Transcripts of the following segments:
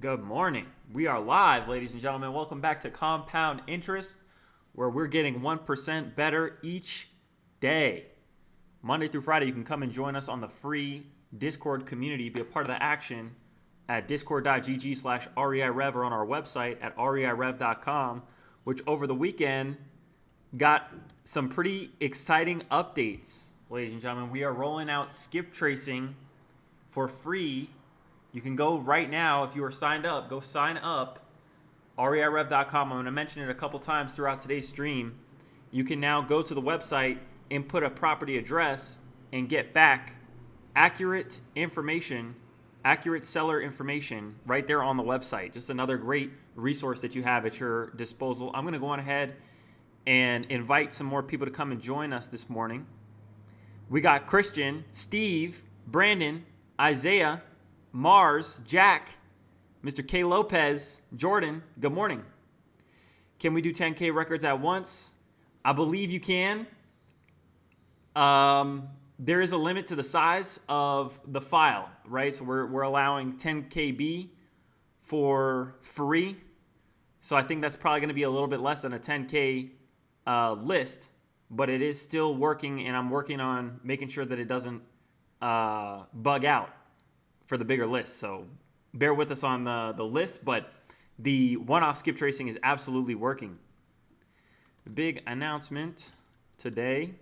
Good morning. We are live, ladies and gentlemen. Welcome back to Compound Interest, where we're getting 1% better each day. Monday through Friday, you can come and join us on the free Discord community. Be a part of the action at discord.gg/REI Rev or on our website at reirev.com, which over the weekend got some pretty exciting updates, ladies and gentlemen. We are rolling out skip tracing for free. You can go right now. If you are signed up, go sign up. reirev.com. I'm going to mention it a couple times throughout today's stream. You can now go to the website and put a property address and get back accurate information, accurate seller information right there on the website. Just another great resource that you have at your disposal. I'm going to go on ahead and invite some more people to come and join us this morning. We got Christian, Steve, Brandon, Isaiah, Mars, Jack, Mr. K. Lopez, Jordan. Good morning. Can we do 10K records at once? I believe you can. There is a limit to the size of the file, right? So we're allowing 10 KB for free. So I think that's probably going to be a little bit less than a 10K list, but it is still working, and I'm working on making sure that it doesn't bug out for the bigger list. So bear with us on the list, but the one-off skip tracing is absolutely working. The big announcement today: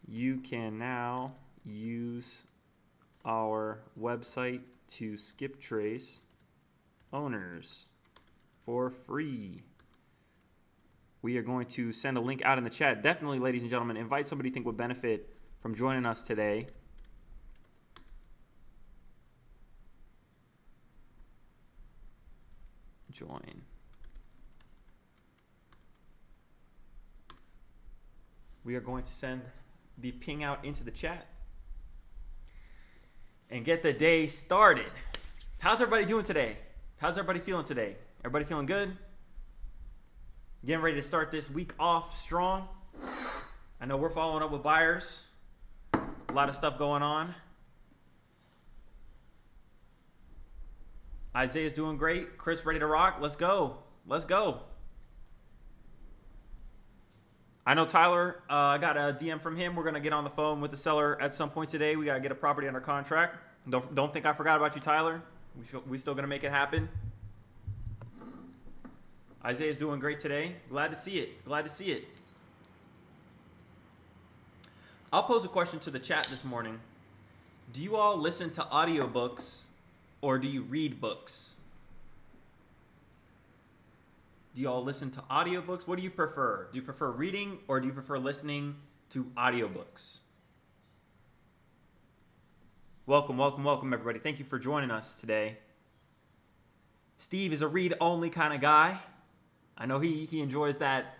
you can now use our website to skip trace owners for free. We are going to send a link out in the chat. Definitely, ladies and gentlemen, invite somebody you think would benefit from joining us today. Join. We are going to send the ping out into the chat and get the day started. How's everybody doing today? How's everybody feeling today? Everybody feeling good? Getting ready to start this week off strong. I know we're following up with buyers. A lot of stuff going on. Isaiah's doing great. Chris ready to rock. Let's go. Let's go. I know Tyler, I got a DM from him. We're going to get on the phone with the seller at some point today. We got to get a property under contract. Don't think I forgot about you, Tyler. We still going to make it happen. Isaiah's doing great today. Glad to see it. Glad to see it. I'll pose a question to the chat this morning. Do you all listen to audiobooks or do you read books? Do you all listen to audiobooks? What do you prefer? Do you prefer reading or do you prefer listening to audiobooks? Welcome, welcome, welcome, everybody. Thank you for joining us today. Steve is a read-only kind of guy. I know he enjoys that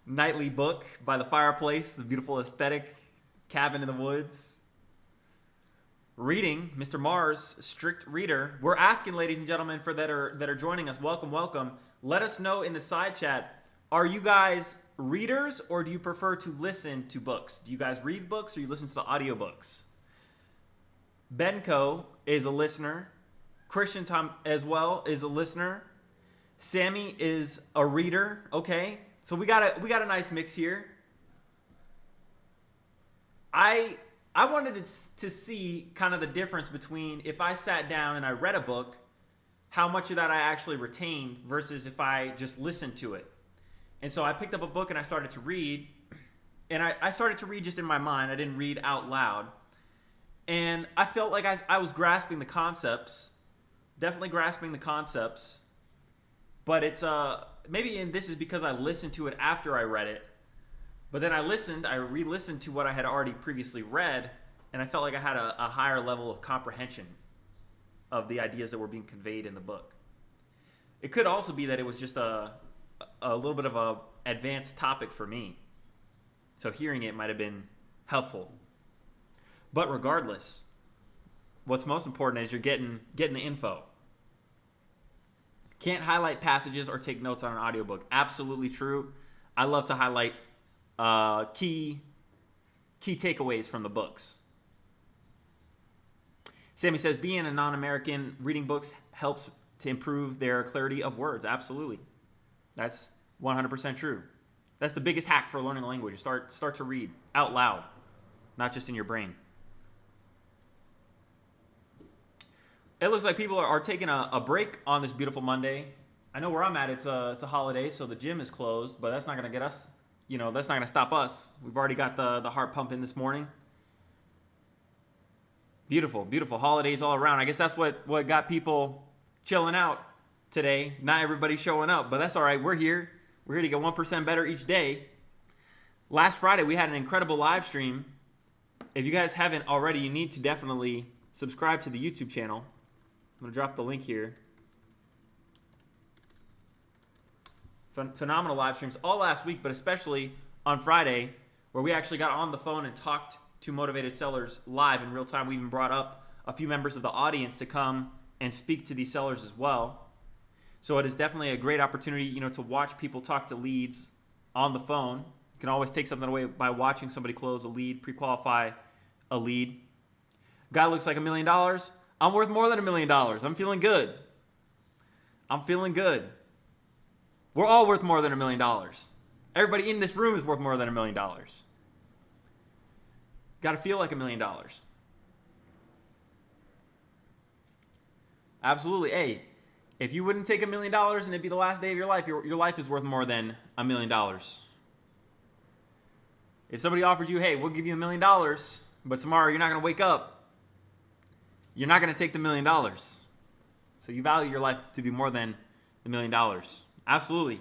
nightly book by the fireplace, the beautiful aesthetic cabin in the woods. Reading, Mr. Mars, strict reader. We're asking, ladies and gentlemen, for that are joining us. Welcome, welcome. Let us know in the side chat. Are you guys readers or do you prefer to listen to books? Do you guys read books or you listen to the audiobooks? Benko is a listener. Christian Tom as well is a listener. Sammy is a reader. Okay, so we got a nice mix here. I wanted to see kind of the difference between if I sat down and I read a book, how much of that I actually retained versus if I just listened to it. And so I picked up a book and I started to read. And I started to read just in my mind. I didn't read out loud. And I felt like I was grasping the concepts. Definitely grasping the concepts. But it's maybe this is because I listened to it after I read it. But then I re-listened to what I had already previously read, and I felt like I had a higher level of comprehension of the ideas that were being conveyed in the book. It could also be that it was just a little bit of a advanced topic for me. So hearing it might have been helpful. But regardless, what's most important is you're getting the info. Can't highlight passages or take notes on an audiobook. Absolutely true. I love to highlight key takeaways from the books. Sammy says, being a non-American, reading books helps to improve their clarity of words. Absolutely. That's 100% true. That's the biggest hack for learning a language. Start to read out loud, not just in your brain. It looks like people are taking a break on this beautiful Monday. I know where I'm at. It's a holiday, so the gym is closed, but that's not going to get us, that's not going to stop us. We've already got the heart pumping this morning. Beautiful, beautiful holidays all around. I guess that's what got people chilling out today. Not everybody showing up, but that's all right. We're here. We're here to get 1% better each day. Last Friday, we had an incredible live stream. If you guys haven't already, you need to definitely subscribe to the YouTube channel. I'm going to drop the link here. Phenomenal live streams all last week, but especially on Friday, where we actually got on the phone and talked to motivated sellers live in real time. We even brought up a few members of the audience to come and speak to these sellers as well. So it is definitely a great opportunity, to watch people talk to leads on the phone. You can always take something away by watching somebody close a lead, pre-qualify a lead. Guy looks like $1 million. I'm worth more than $1 million. I'm feeling good. We're all worth more than $1 million. Everybody in this room is worth more than $1 million. Got to feel like $1 million. Absolutely. Hey, if you wouldn't take $1 million and it'd be the last day of your life, your life is worth more than $1 million. If somebody offered you, hey, we'll give you $1 million, but tomorrow you're not going to wake up, you're not going to take the $1 million. So you value your life to be more than $1 million. Absolutely.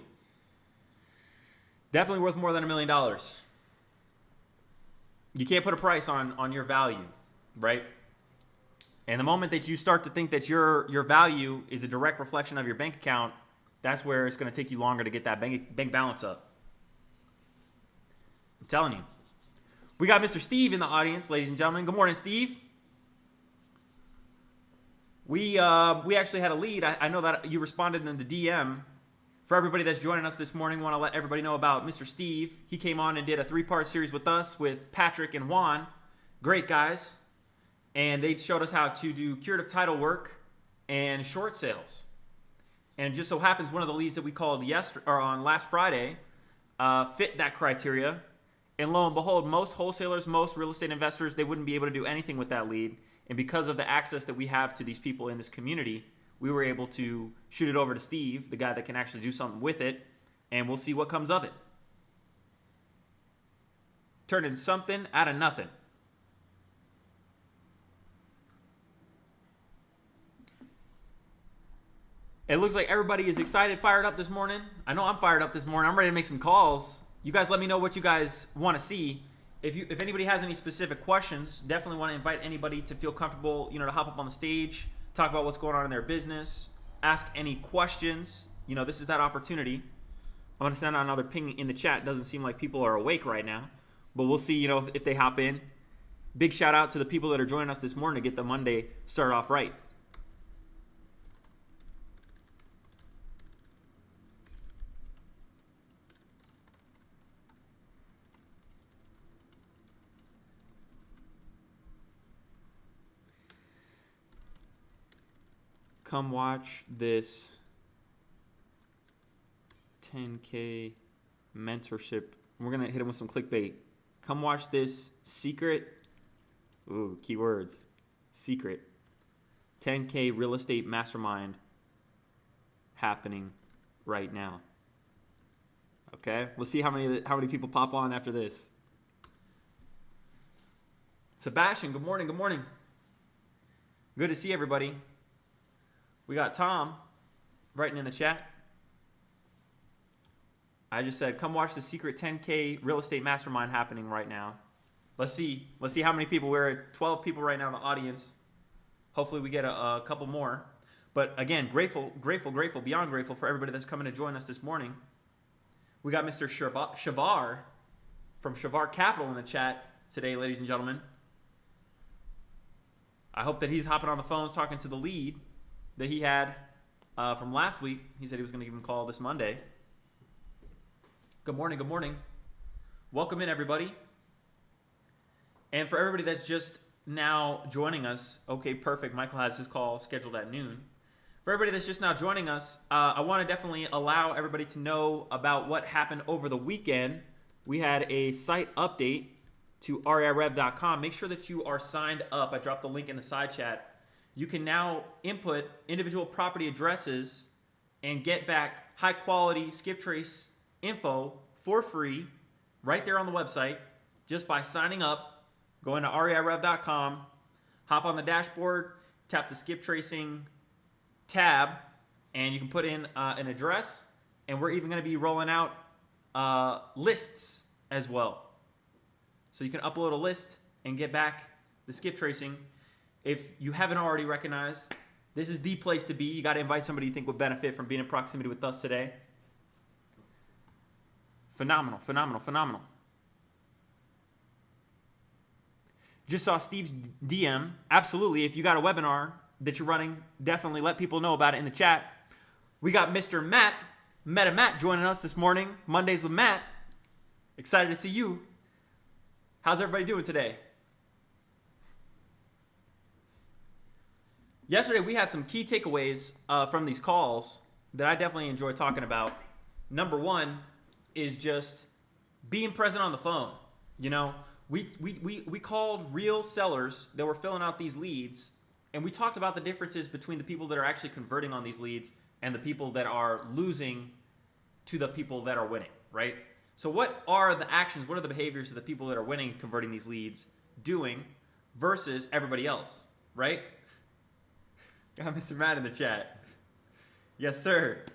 Definitely worth more than $1 million. You can't put a price on your value, right? And the moment that you start to think that your value is a direct reflection of your bank account, that's where it's going to take you longer to get that bank balance up. I'm telling you. We got Mr. Steve in the audience, ladies and gentlemen. Good morning, Steve. We actually had a lead. I know that you responded in the DM. For everybody that's joining us this morning, want to let everybody know about Mr. Steve. He came on and did a 3-part series with us with Patrick and Juan. Great guys. And they showed us how to do curative title work and short sales. And it just so happens one of the leads that we called on last Friday fit that criteria. And lo and behold, most wholesalers, most real estate investors, they wouldn't be able to do anything with that lead. And because of the access that we have to these people in this community, we were able to shoot it over to Steve, the guy that can actually do something with it, and we'll see what comes of it. Turning something out of nothing. It looks like everybody is excited, fired up this morning. I know I'm fired up this morning. I'm ready to make some calls. You guys let me know what you guys want to see. If anybody has any specific questions, definitely want to invite anybody to feel comfortable, to hop up on the stage, talk about what's going on in their business, ask any questions. This is that opportunity. I'm going to send out another ping in the chat. Doesn't seem like people are awake right now, but we'll see, if they hop in. Big shout out to the people that are joining us this morning to get the Monday started off right. Come watch this 10K mentorship. We're going to hit him with some clickbait. Come watch this secret, keywords, secret 10K real estate mastermind happening right now. Okay, let's see how many people pop on after this. Sebastian, good morning, good morning. Good to see everybody. We got Tom writing in the chat. I just said, come watch the secret 10K real estate mastermind happening right now. Let's see how many people. We're at 12 people right now in the audience. Hopefully we get a couple more. But again, grateful, beyond grateful for everybody that's coming to join us this morning. We got Mr. Shavar from Shavar Capital in the chat today, ladies and gentlemen. I hope that he's hopping on the phones talking to the lead that he had from last week. He said he was going to give him a call this Monday. Good morning, good morning. Welcome in, everybody. And for everybody that's just now joining us, okay, perfect. Michael has his call scheduled at noon. For everybody that's just now joining us, I want to definitely allow everybody to know about what happened over the weekend. We had a site update to reirev.com. Make sure that you are signed up. I dropped the link in the side chat. You can now input individual property addresses and get back high quality skip trace info for free right there on the website just by signing up, going to reirev.com, hop on the dashboard, tap the skip tracing tab, and you can put in an address, and we're even going to be rolling out lists as well. So you can upload a list and get back the skip tracing. If you haven't already recognized, this is the place to be. You got to invite somebody you think would benefit from being in proximity with us today. Phenomenal, phenomenal, phenomenal. Just saw Steve's DM. Absolutely, if you got a webinar that you're running, definitely let people know about it in the chat. We got Mr. Matt, Meta Matt, joining us this morning. Mondays with Matt. Excited to see you. How's everybody doing today? Yesterday, we had some key takeaways from these calls that I definitely enjoy talking about. Number one is just being present on the phone. You know, we called real sellers that were filling out these leads, and we talked about the differences between the people that are actually converting on these leads and the people that are losing to the people that are winning, right? So what are the actions, what are the behaviors of the people that are winning, converting these leads, doing versus everybody else, right? Got Mr. Matt in the chat. Yes, sir.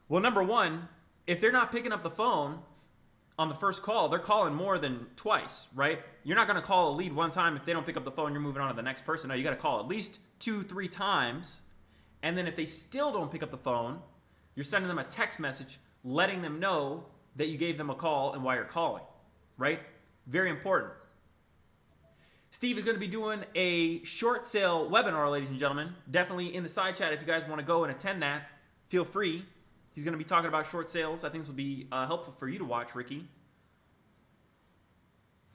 Well, number one, if they're not picking up the phone on the first call, they're calling more than twice, right? You're not going to call a lead one time. If they don't pick up the phone, you're moving on to the next person. No, you got to call at least 2-3 times. And then if they still don't pick up the phone, you're sending them a text message letting them know that you gave them a call and why you're calling, right? Very important. Steve is going to be doing a short sale webinar, ladies and gentlemen. Definitely in the side chat, if you guys want to go and attend that, feel free. He's going to be talking about short sales. I think this will be helpful for you to watch, Ricky.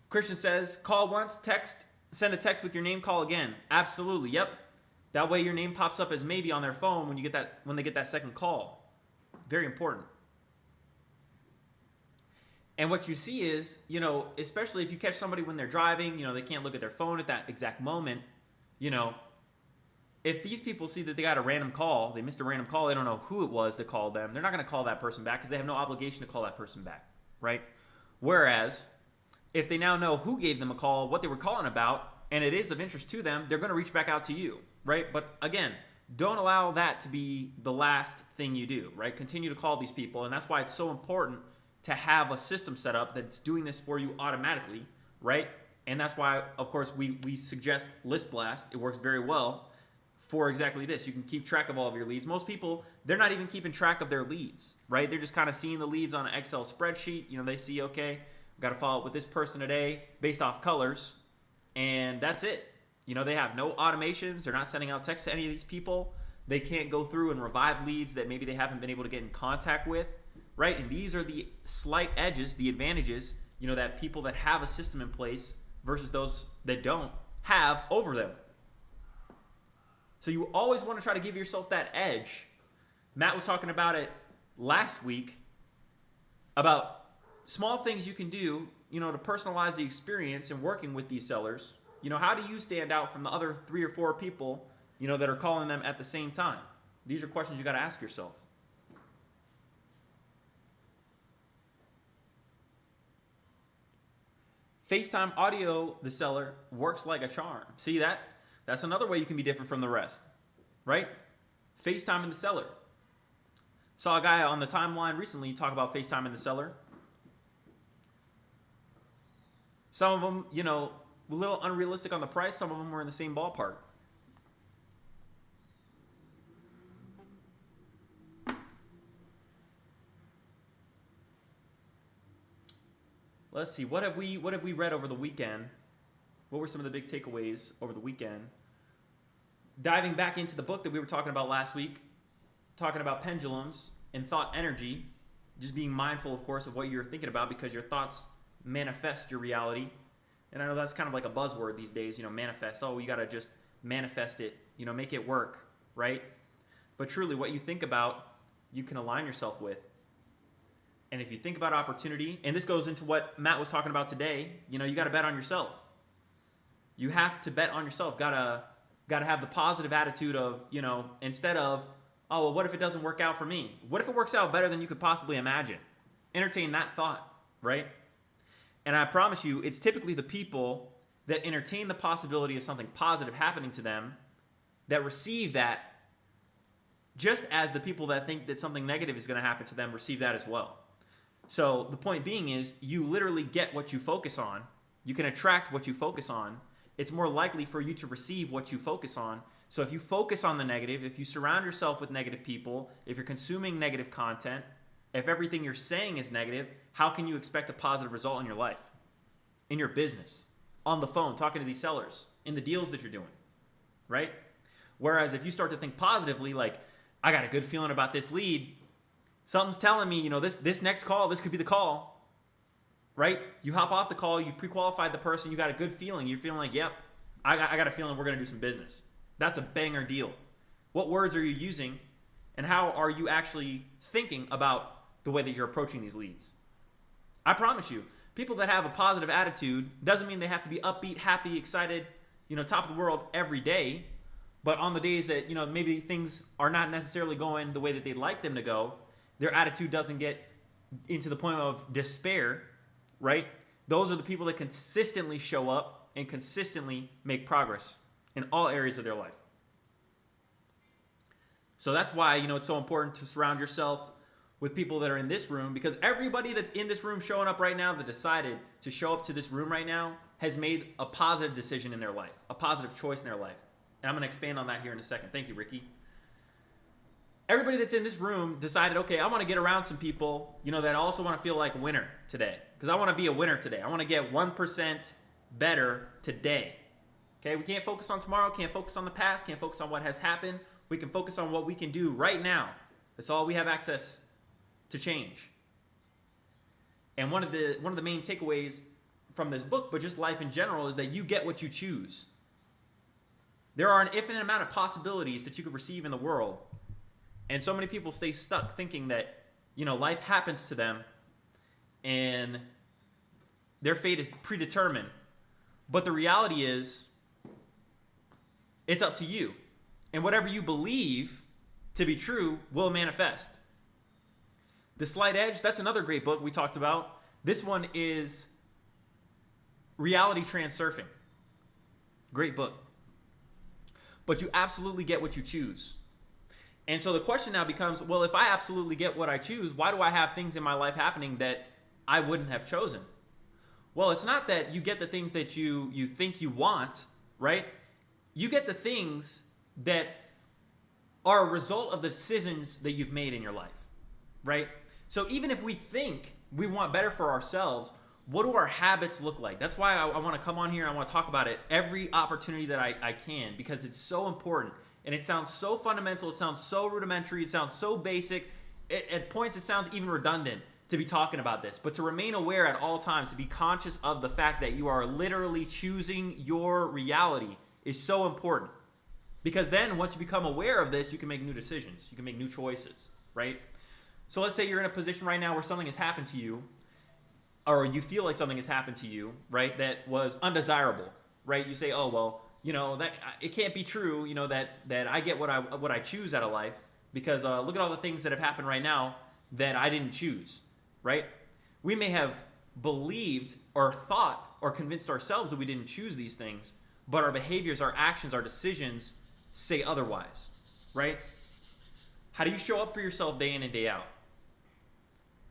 Christian says, call once, text, send a text with your name, call again. Absolutely, yep. That way your name pops up as maybe on their phone when they get that second call. Very important. And what you see is, you know, especially if you catch somebody when they're driving, you know, they can't look at their phone at that exact moment, you know, if these people see that they got a random call, they missed a random call, they don't know who it was that called them, they're not going to call that person back because they have no obligation to call that person back, right? Whereas, if they now know who gave them a call, what they were calling about, and it is of interest to them, they're going to reach back out to you, right? But again, don't allow that to be the last thing you do, right? Continue to call these people, and that's why it's so important to have a system set up that's doing this for you automatically, right? And that's why, of course, we suggest List Blast. It works very well for exactly this. You can keep track of all of your leads. Most people, they're not even keeping track of their leads, right? They're just kind of seeing the leads on an Excel spreadsheet. You know, they see, okay, got to follow up with this person today based off colors, and that's it. You know, they have no automations. They're not sending out texts to any of these people. They can't go through and revive leads that maybe they haven't been able to get in contact with, right? And these are the slight edges, the advantages, you know, that people that have a system in place versus those that don't have over them. So you always want to try to give yourself that edge. Matt was talking about it last week about small things you can do, you know, to personalize the experience in working with these sellers. You know, how do you stand out from the other 3 or 4 people, you know, that are calling them at the same time? These are questions you got to ask yourself. FaceTime audio, the seller, works like a charm. See that? That's another way you can be different from the rest, right? FaceTime in the seller. Saw a guy on the timeline recently talk about FaceTime in the seller. Some of them, you know, a little unrealistic on the price. Some of them were in the same ballpark. Let's see. What have we read over the weekend? What were some of the big takeaways over the weekend? Diving back into the book that we were talking about last week, talking about pendulums and thought energy, just being mindful, of course, of what you're thinking about because your thoughts manifest your reality. And I know that's kind of like a buzzword these days, you know, manifest. Oh, you got to just manifest it, you know, make it work, right? But truly, what you think about, you can align yourself with. And if you think about opportunity, and this goes into what Matt was talking about today, you got to bet on yourself. You have to bet on yourself. Gotta have the positive attitude of, instead of, oh, well, what if it doesn't work out for me? What if it works out better than you could possibly imagine? Entertain that thought, right? And I promise you, it's typically the people that entertain the possibility of something positive happening to them that receive that, just as the people that think that something negative is going to happen to them receive that as well. So the point being is, you literally get what you focus on. You can attract what you focus on. It's more likely for you to receive what you focus on. So if you focus on the negative, if you surround yourself with negative people, if you're consuming negative content, if everything you're saying is negative, how can you expect a positive result in your life, in your business, on the phone, talking to these sellers, in the deals that you're doing, right? Whereas if you start to think positively, like, I got a good feeling about this lead, something's telling me, this next call, this could be the call, right? You hop off the call, you pre-qualified the person, you got a good feeling. You're feeling like, yep, I got a feeling we're going to do some business. That's a banger deal. What words are you using, and how are you actually thinking about the way that you're approaching these leads? I promise you, people that have a positive attitude doesn't mean they have to be upbeat, happy, excited, top of the world every day. But on the days that, maybe things are not necessarily going the way that they'd like them to go, their attitude doesn't get into the point of despair, right? Those are the people that consistently show up and consistently make progress in all areas of their life. So that's why, it's so important to surround yourself with people that are in this room, because everybody that's in this room showing up right now, that decided to show up to this room right now, has made a positive decision in their life, a positive choice in their life. And I'm going to expand on that here in a second. Thank you, Ricky. Everybody that's in this room decided, okay, I want to get around some people, that also want to feel like a winner today. Because I want to be a winner today. I want to get 1% better today. Okay, we can't focus on tomorrow, can't focus on the past, can't focus on what has happened. We can focus on what we can do right now. That's all we have access to change. And one of the main takeaways from this book, but just life in general, is that you get what you choose. There are an infinite amount of possibilities that you could receive in the world. And so many people stay stuck thinking that, life happens to them and their fate is predetermined. But the reality is, it's up to you. And whatever you believe to be true will manifest. The Slight Edge, that's another great book we talked about. This one is Reality Transurfing. Great book. But you absolutely get what you choose. And so the question now becomes, well, if I absolutely get what I choose, why do I have things in my life happening that I wouldn't have chosen? Well, it's not that you get the things that you think you want, right? You get the things that are a result of the decisions that you've made in your life, right? So even if we think we want better for ourselves, what do our habits look like? That's why I want to come on here and I want to talk about it every opportunity that I can, because it's so important. And it sounds so fundamental, it sounds so rudimentary, it sounds so basic. At points, it sounds even redundant to be talking about this. But to remain aware at all times, to be conscious of the fact that you are literally choosing your reality is so important. Because then once you become aware of this, you can make new decisions. You can make new choices, right? So let's say you're in a position right now where something has happened to you, or you feel like something has happened to you, right, that was undesirable, right? You say, oh, well, that it can't be true, that I get what I choose out of life, because look at all the things that have happened right now that I didn't choose, right? We may have believed or thought or convinced ourselves that we didn't choose these things, but our behaviors, our actions, our decisions say otherwise, right? How do you show up for yourself day in and day out?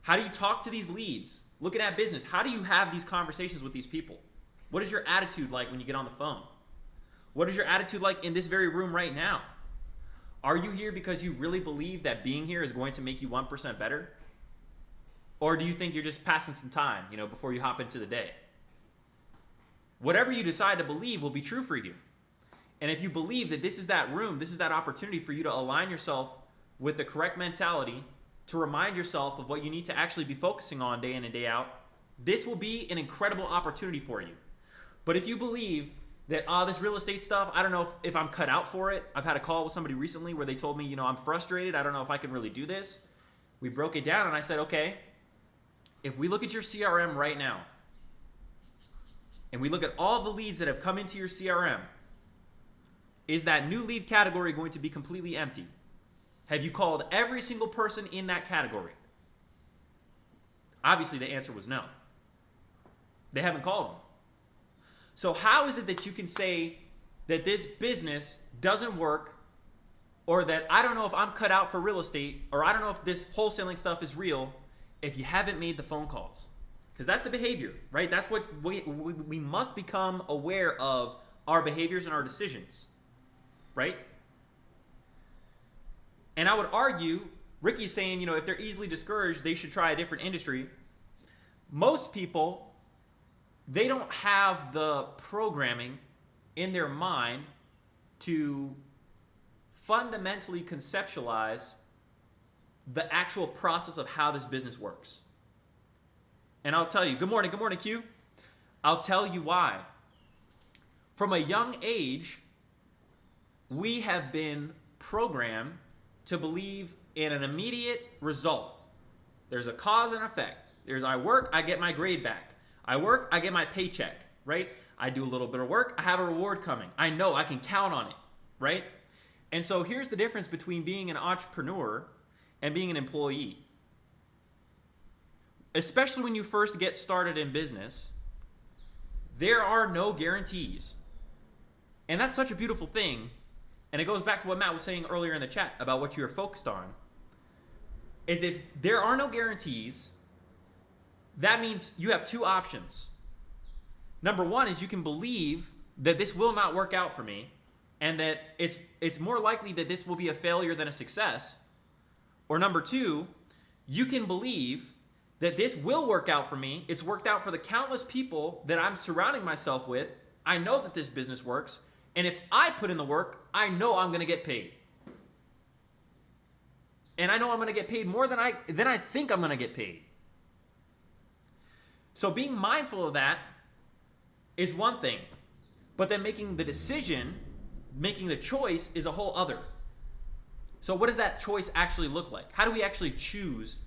How do you talk to these leads? Looking at business, how do you have these conversations with these people? What is your attitude like when you get on the phone? What is your attitude like in this very room right now? Are you here because you really believe that being here is going to make you 1% better? Or do you think you're just passing some time, before you hop into the day? Whatever you decide to believe will be true for you. And if you believe that this is that room, this is that opportunity for you to align yourself with the correct mentality, to remind yourself of what you need to actually be focusing on day in and day out, this will be an incredible opportunity for you. But if you believe that, this real estate stuff, I don't know if I'm cut out for it. I've had a call with somebody recently where they told me, I'm frustrated. I don't know if I can really do this. We broke it down and I said, okay, if we look at your CRM right now and we look at all the leads that have come into your CRM, is that new lead category going to be completely empty? Have you called every single person in that category? Obviously, the answer was no. They haven't called them. So how is it that you can say that this business doesn't work, or that I don't know if I'm cut out for real estate, or I don't know if this wholesaling stuff is real, if you haven't made the phone calls? Because that's the behavior, right? That's what we must become aware of, our behaviors and our decisions, right? And I would argue, Ricky's saying, if they're easily discouraged, they should try a different industry. Most people, they don't have the programming in their mind to fundamentally conceptualize the actual process of how this business works. And I'll tell you, good morning, Q. I'll tell you why. From a young age, we have been programmed to believe in an immediate result. There's a cause and effect. There's I work, I get my grade back. I work, I get my paycheck, right? I do a little bit of work, I have a reward coming. I know I can count on it, right? And so here's the difference between being an entrepreneur and being an employee. Especially when you first get started in business, there are no guarantees. And that's such a beautiful thing. And it goes back to what Matt was saying earlier in the chat about what you're focused on. Is if there are no guarantees, that means you have two options. Number one is you can believe that this will not work out for me, and that it's more likely that this will be a failure than a success. Or number two, you can believe that this will work out for me. It's worked out for the countless people that I'm surrounding myself with. I know that this business works. And if I put in the work, I know I'm going to get paid. And I know I'm going to get paid more than I think I'm going to get paid. So being mindful of that is one thing. But then making the decision, making the choice is a whole other. So what does that choice actually look like? How do we actually choose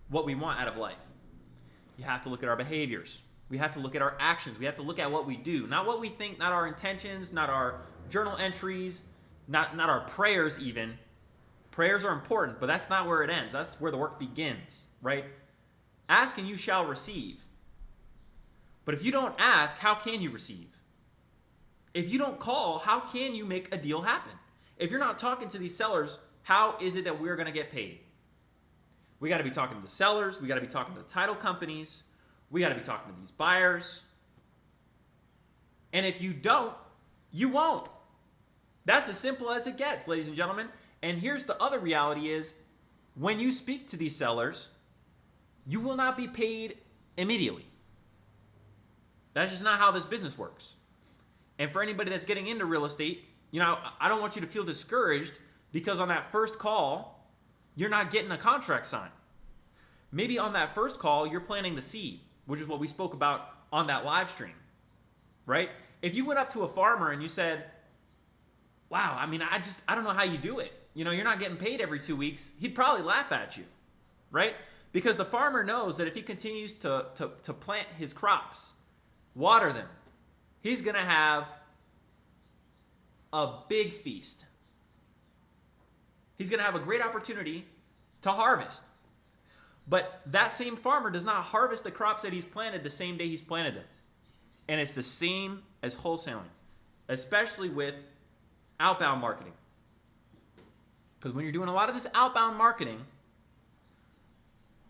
what we want out of life? You have to look at our behaviors. We have to look at our actions. We have to look at what we do. Not what we think, not our intentions, not our journal entries, not our prayers even. Prayers are important, but that's not where it ends. That's where the work begins, right? Ask and you shall receive. But if you don't ask, how can you receive? If you don't call, how can you make a deal happen? If you're not talking to these sellers, how is it that we're going to get paid? We got to be talking to the sellers. We got to be talking to the title companies. We got to be talking to these buyers. And if you don't, you won't. That's as simple as it gets, ladies and gentlemen. And here's the other reality is, when you speak to these sellers, you will not be paid immediately. That's just not how this business works. And for anybody that's getting into real estate, I don't want you to feel discouraged because on that first call, you're not getting a contract signed. Maybe on that first call, you're planting the seed, which is what we spoke about on that live stream, right? If you went up to a farmer and you said, wow, I don't know how you do it. You're not getting paid every 2 weeks. He'd probably laugh at you, right? Because the farmer knows that if he continues to plant his crops, water them, he's going to have a big feast. He's going to have a great opportunity to harvest. But that same farmer does not harvest the crops that he's planted the same day he's planted them. And it's the same as wholesaling, especially with outbound marketing. Because when you're doing a lot of this outbound marketing,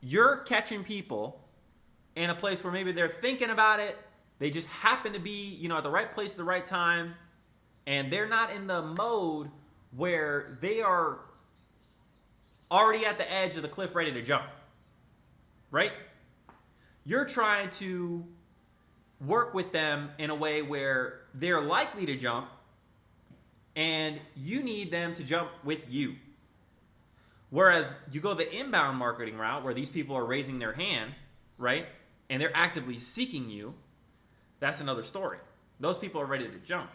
you're catching people in a place where maybe they're thinking about it. They just happen to be, at the right place at the right time. And they're not in the mode where they are already at the edge of the cliff ready to jump. Right? You're trying to work with them in a way where they're likely to jump, and you need them to jump with you. Whereas you go the inbound marketing route where these people are raising their hand, right? And they're actively seeking you. That's another story. Those people are ready to jump.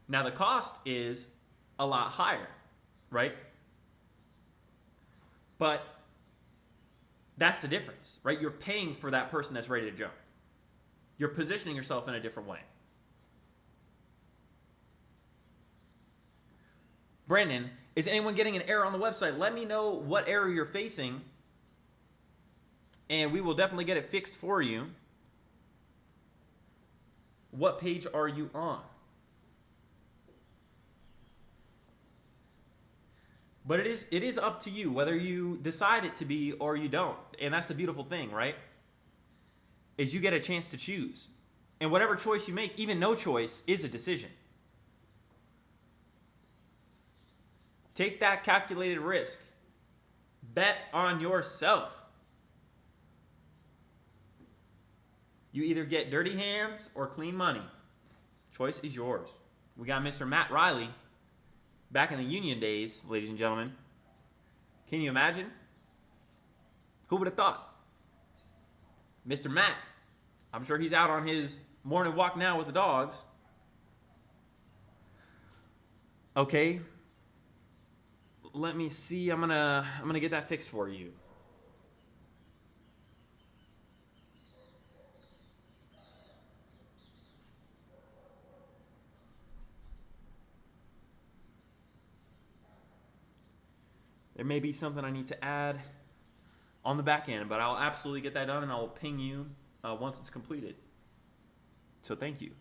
Now the cost is a lot higher, right? But that's the difference, right? You're paying for that person that's ready to jump. You're positioning yourself in a different way. Brandon, is anyone getting an error on the website? Let me know what error you're facing, and we will definitely get it fixed for you. What page are you on? But it is up to you whether you decide it to be or you don't. And that's the beautiful thing, right? Is you get a chance to choose. And whatever choice you make, even no choice, is a decision. Take that calculated risk. Bet on yourself. You either get dirty hands or clean money. Choice is yours. We got Mr. Matt Riley back in the union days, ladies and gentlemen. Can you imagine? Who would have thought? Mr. Matt, I'm sure he's out on his morning walk now with the dogs. Okay. Let me see. I'm gonna get that fixed for you. There may be something I need to add on the back end, but I'll absolutely get that done, and I'll ping you once it's completed. So thank you.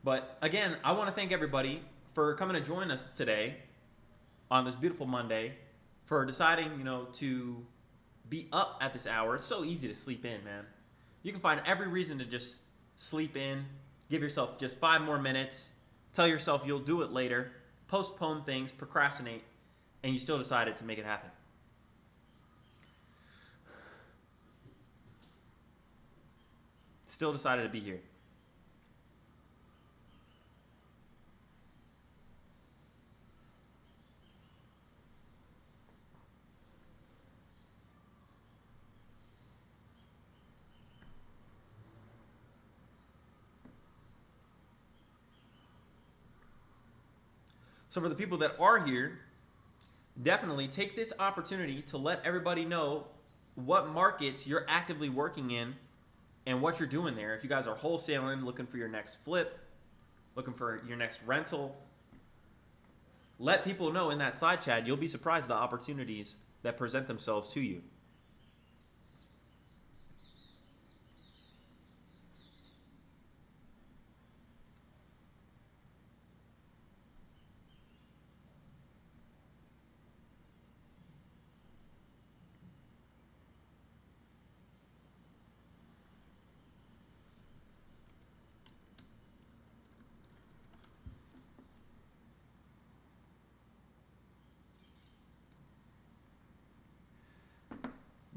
But again, I want to thank everybody for coming to join us today on this beautiful Monday, for deciding, to be up at this hour. It's so easy to sleep in, man. You can find every reason to just sleep in, give yourself just 5 more minutes, tell yourself you'll do it later, postpone things, procrastinate, and you still decided to make it happen. Still decided to be here. So for the people that are here, definitely take this opportunity to let everybody know what markets you're actively working in and what you're doing there. If you guys are wholesaling, looking for your next flip, looking for your next rental, let people know in that side chat. You'll be surprised at the opportunities that present themselves to you.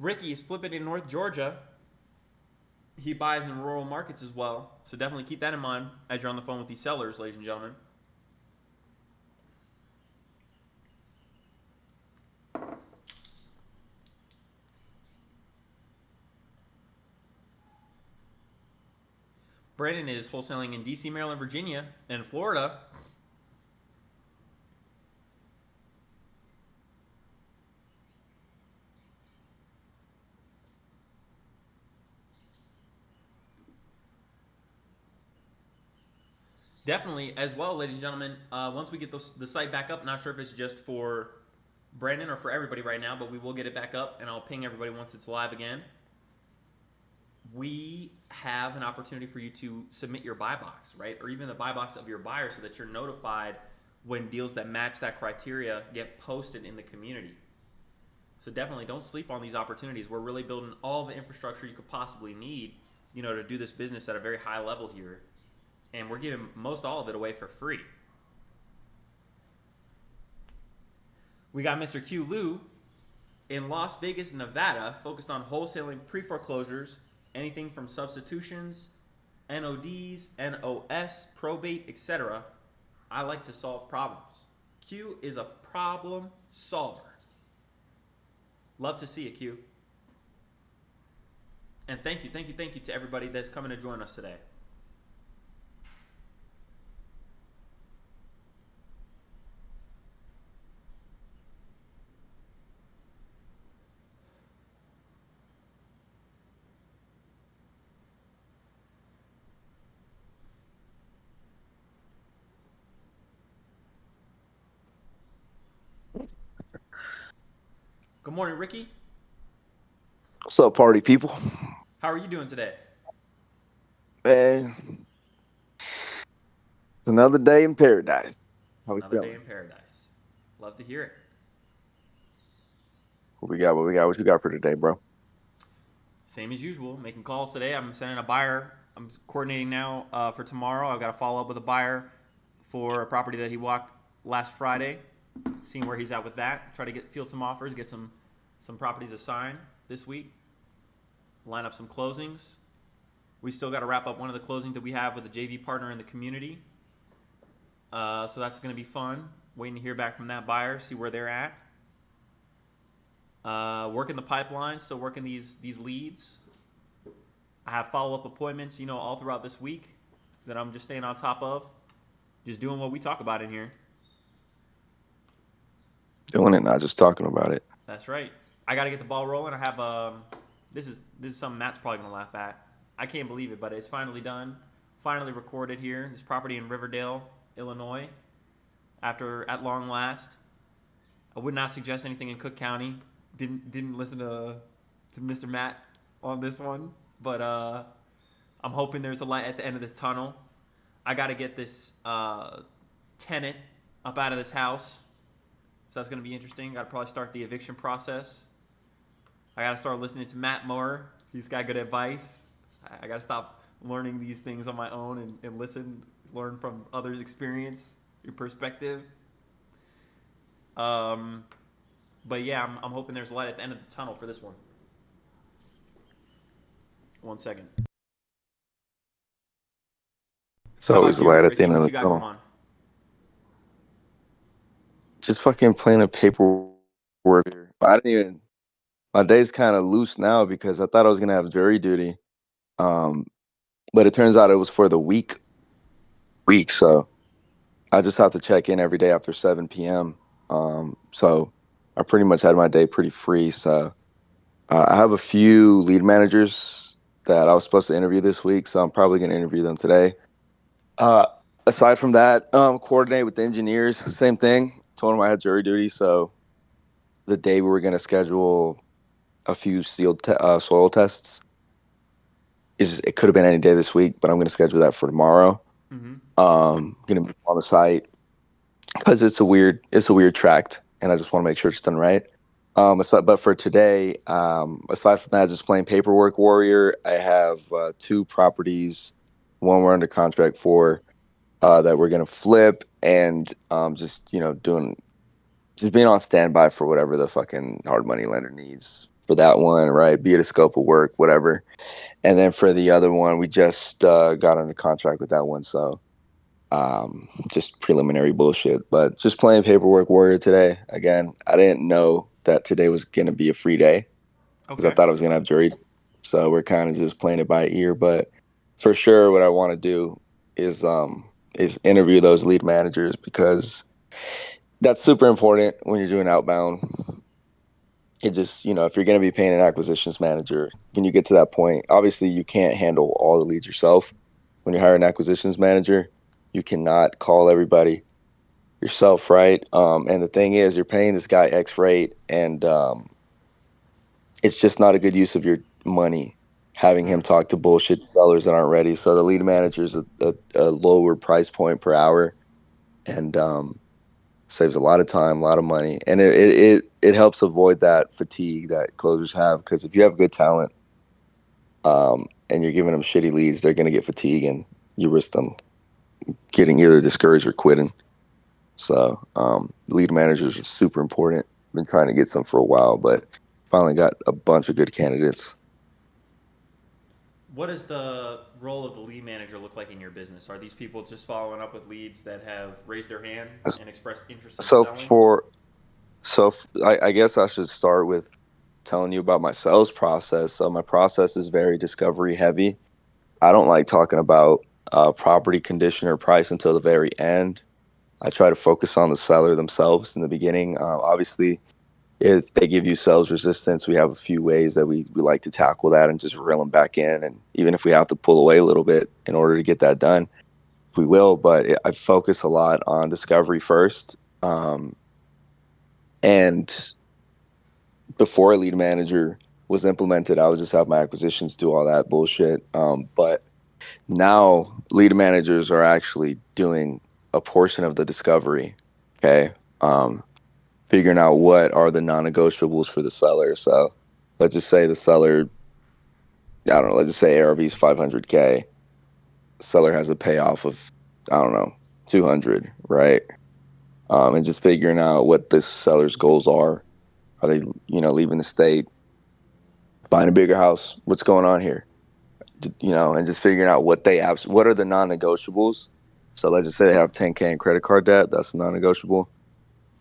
Ricky is flipping in North Georgia. He buys in rural markets as well. So definitely keep that in mind as you're on the phone with these sellers, ladies and gentlemen. Brandon is wholesaling in DC, Maryland, Virginia, and Florida. Definitely, as well, ladies and gentlemen, once we get the site back up, not sure if it's just for Brandon or for everybody right now, but we will get it back up, and I'll ping everybody once it's live again. We have an opportunity for you to submit your buy box, right? Or even the buy box of your buyer, so that you're notified when deals that match that criteria get posted in the community. So definitely don't sleep on these opportunities. We're really building all the infrastructure you could possibly need, to do this business at a very high level here. And we're giving most all of it away for free. We got Mr. Q Lou in Las Vegas, Nevada, focused on wholesaling pre-foreclosures, anything from substitutions, NODs, NOS, probate, etc. I like to solve problems. Q is a problem solver. Love to see it, Q. And thank you to everybody that's coming to join us today. Good morning, Ricky. What's up, party people? How are you doing today? Man, another day in paradise. How we Another day feeling? in paradise. Love to hear it. What we got? What we got? What you got for today, bro? Same as usual, making calls today. I'm sending a buyer. I'm coordinating now for tomorrow. I've got to follow up with a buyer for a property that he walked last Friday. Seeing where he's at with that. Try to field some offers, get some properties assigned this week. Line up some closings. We still got to wrap up one of the closings that we have with a JV partner in the community. So that's going to be fun. Waiting to hear back from that buyer, see where they're at. Working the pipeline, still working these leads. I have follow-up appointments, all throughout this week that I'm just staying on top of. Just doing what we talk about in here. Doing it, not just talking about it. That's right. I got to get the ball rolling. I have this is something Matt's probably gonna laugh at. I can't believe it, but it's finally done. Finally recorded here. This property in Riverdale, Illinois. At long last. I would not suggest anything in Cook County. Didn't listen to Mr. Matt on this one, but I'm hoping there's a light at the end of this tunnel. I got to get this tenant up out of this house, so that's going to be interesting. Got to probably start the eviction process. I got to start listening to Matt more. He's got good advice. I got to stop learning these things on my own and learn from others' experience, your perspective. But yeah, I'm hoping there's a light at the end of the tunnel for this one. 1 second. It's How always about you, light at the Ricky? end of What the you got going tunnel. on? Just fucking playing a paperwork. I didn't even. My day's kind of loose now because I thought I was gonna have jury duty. Um, but it turns out it was for the week. So I just have to check in every day after 7 p.m. So I pretty much had my day pretty free. So I have a few lead managers that I was supposed to interview this week, so I'm probably going to interview them today. Uh, Aside from that, coordinate with the engineers. Same thing. Told them I had jury duty, so the day we were going to schedule a few soil tests is it could have been any day this week, but I'm going to schedule that for tomorrow. Mm-hmm. Going to be on the site because it's a weird tract, and I just want to make sure it's done right. But for today, aside from that, just playing paperwork warrior. I have two properties. One we're under contract for that we're gonna flip, and just just being on standby for whatever the fucking hard money lender needs for that one, right? Be it a scope of work, whatever. And then for the other one, we just got under contract with that one, so just preliminary bullshit, but just playing paperwork warrior today. Again, I didn't know that today was going to be a free day because I Okay. thought I was going to have jury, so we're kind of just playing it by ear. But for sure what I want to do is interview those lead managers because that's super important when you're doing outbound. It just, if you're going to be paying an acquisitions manager, when you get to that point, obviously you can't handle all the leads yourself. When you hire an acquisitions manager, you cannot call everybody yourself, right? And the thing is, you're paying this guy X rate, and it's just not a good use of your money having him Mm. talk to bullshit sellers that aren't ready. So the lead manager is a lower price point per hour, and saves a lot of time, a lot of money, and it helps avoid that fatigue that closers have. Because if you have good talent, and you're giving them shitty leads, they're going to get fatigue, and you risk them getting either discouraged or quitting. So lead managers are super important. Been trying to get some for a while, but finally got a bunch of good candidates. What does the role of the lead manager look like in your business? Are these people just following up with leads that have raised their hand and expressed interest in So selling? I guess I should start with telling you about my sales process. So my process is very discovery heavy. I don't like talking about property condition or price until the very end. I try to focus on the seller themselves in the beginning. Obviously, if they give you sales resistance, we have a few ways that we like to tackle that and just reel them back in. And even if we have to pull away a little bit in order to get that done, we will. But I focus a lot on discovery first. And before a lead manager was implemented, I would just have my acquisitions do all that bullshit. But now lead managers are actually doing a portion of the discovery. Okay. Figuring out what are the non-negotiables for the seller. So let's just say the seller, I don't know, let's just say ARV is 500K. Seller has a payoff of, I don't know, 200, right? And just figuring out what this seller's goals are. Are they, leaving the state, buying a bigger house? What's going on here? And just figuring out what what are the non-negotiables. So let's just say they have 10K in credit card debt. That's a non-negotiable.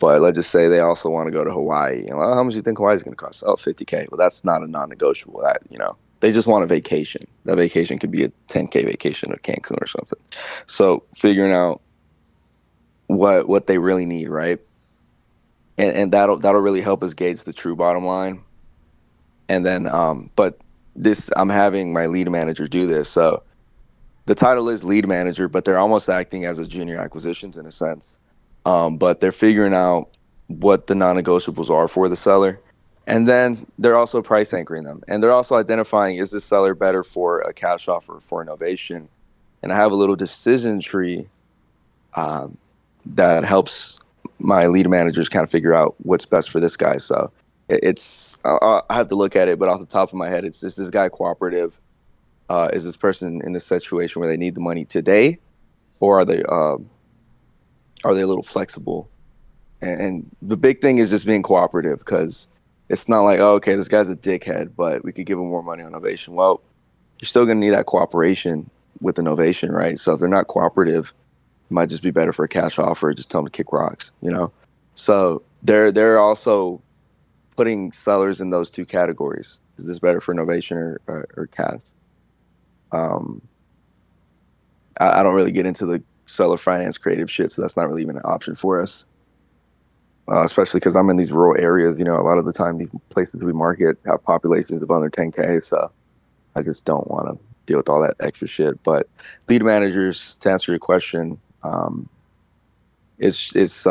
But let's just say they also want to go to Hawaii. And well, how much do you think Hawaii is going to cost? Oh, 50K. Well, that's not a non-negotiable. They just want a vacation. That vacation could be a 10K vacation to Cancun or something. So figuring out what they really need, right? And that'll really help us gauge the true bottom line. And then, but I'm having my lead manager do this. So the title is lead manager, but they're almost acting as a junior acquisitions in a sense. But they're figuring out what the non-negotiables are for the seller. And then they're also price anchoring them. And they're also identifying, is this seller better for a cash offer or for innovation? And I have a little decision tree that helps my lead managers kind of figure out what's best for this guy. So I have to look at it, but off the top of my head, is this guy cooperative? Is this person in a situation where they need the money today, or are they a little flexible? And the big thing is just being cooperative, because it's not like, oh, okay, this guy's a dickhead, but we could give him more money on innovation. Well, you're still going to need that cooperation with innovation, right? So if they're not cooperative, it might just be better for a cash offer. Just tell them to kick rocks, So they're also putting sellers in those two categories. Is this better for innovation or cash? I don't really get into the seller finance creative shit, so that's not really even an option for us. Especially because I'm in these rural areas. A lot of the time these places we market have populations of under 10K, so I just don't want to deal with all that extra shit. But lead managers, to answer your question, it's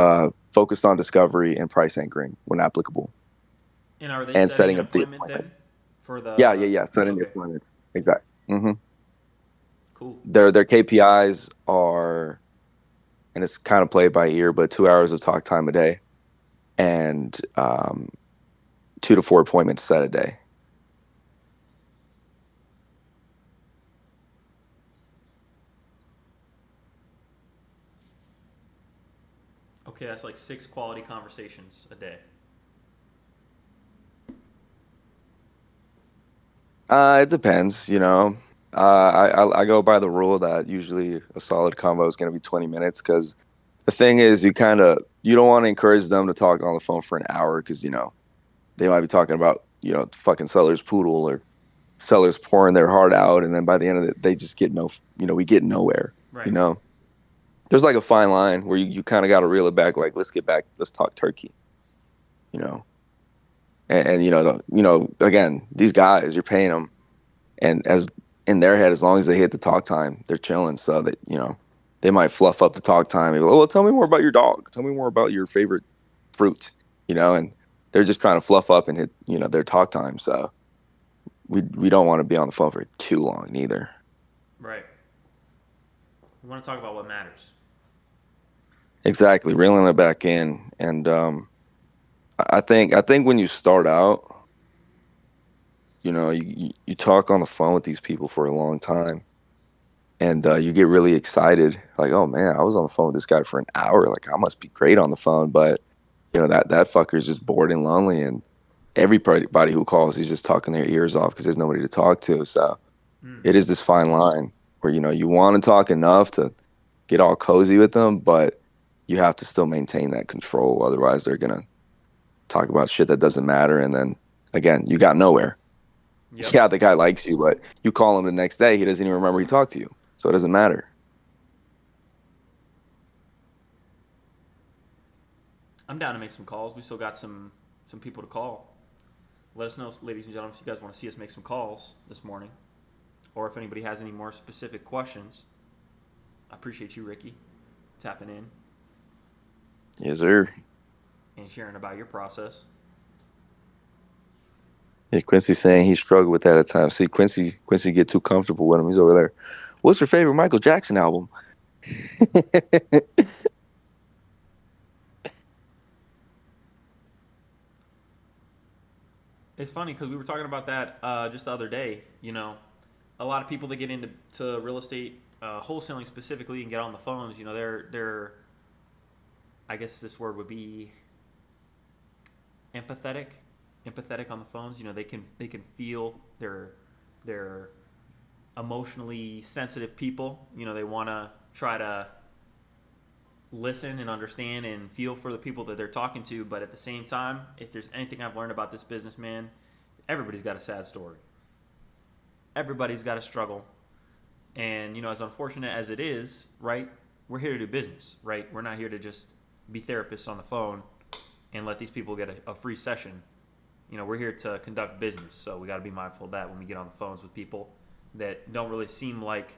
focused on discovery and price anchoring when applicable, And are they and setting setting an up the appointment appointment. then for Yeah, setting the Okay, appointment. Exactly. cool. Their KPIs are, and it's kind of played by ear, but 2 hours of talk time a day, and 2 to 4 appointments set a day. Okay, that's like 6 quality conversations a day. It depends. I go by the rule that usually a solid convo is going to be 20 minutes, because the thing is, you don't want to encourage them to talk on the phone for an hour, because they might be talking about fucking seller's poodle or sellers pouring their heart out, and then by the end of it, they just get we get nowhere. Right. You know, there's like a fine line where you kind of got to reel it back. Like, let's talk turkey. You know, and again, these guys, you're paying them, and as in their head, as long as they hit the talk time, they're chilling. So that they might fluff up the talk time and go, well, tell me more about your dog. Tell me more about your favorite fruit. And they're just trying to fluff up and hit their talk time. So we don't want to be on the phone for too long either. Right. We want to talk about what matters. Exactly, reeling it back in. And I think when you start out, you talk on the phone with these people for a long time, and you get really excited, like, oh man, I was on the phone with this guy for an hour, like I must be great on the phone. But that fucker's just bored and lonely, and everybody who calls, he's just talking their ears off because there's nobody to talk to. So it is this fine line where you want to talk enough to get all cozy with them, but you have to still maintain that control. Otherwise, they're gonna talk about shit that doesn't matter, and then again, you got nowhere. Yep. Yeah, the guy likes you, but you call him the next day, he doesn't even remember he talked to you. So it doesn't matter. I'm down to make some calls. We still got some people to call. Let us know, ladies and gentlemen, if you guys want to see us make some calls this morning, or if anybody has any more specific questions. I appreciate you, Ricky, tapping in Yes, sir. and sharing about your process. Yeah, Quincy's saying he struggled with that at times. See, Quincy get too comfortable with him. He's over there. What's your favorite Michael Jackson album? It's funny because we were talking about that just the other day. A lot of people that get into real estate, wholesaling specifically, and get on the phones. They're I guess this word would be empathetic. Empathetic on the phones. They can feel they're emotionally sensitive people. They want to try to listen and understand and feel for the people that they're talking to. But at the same time, if there's anything I've learned about this business, man, everybody's got a sad story. Everybody's got a struggle. And, as unfortunate as it is, right, we're here to do business, right? We're not here to just be therapists on the phone and let these people get a free session. We're here to conduct business. So we got to be mindful of that when we get on the phones with people that don't really seem like,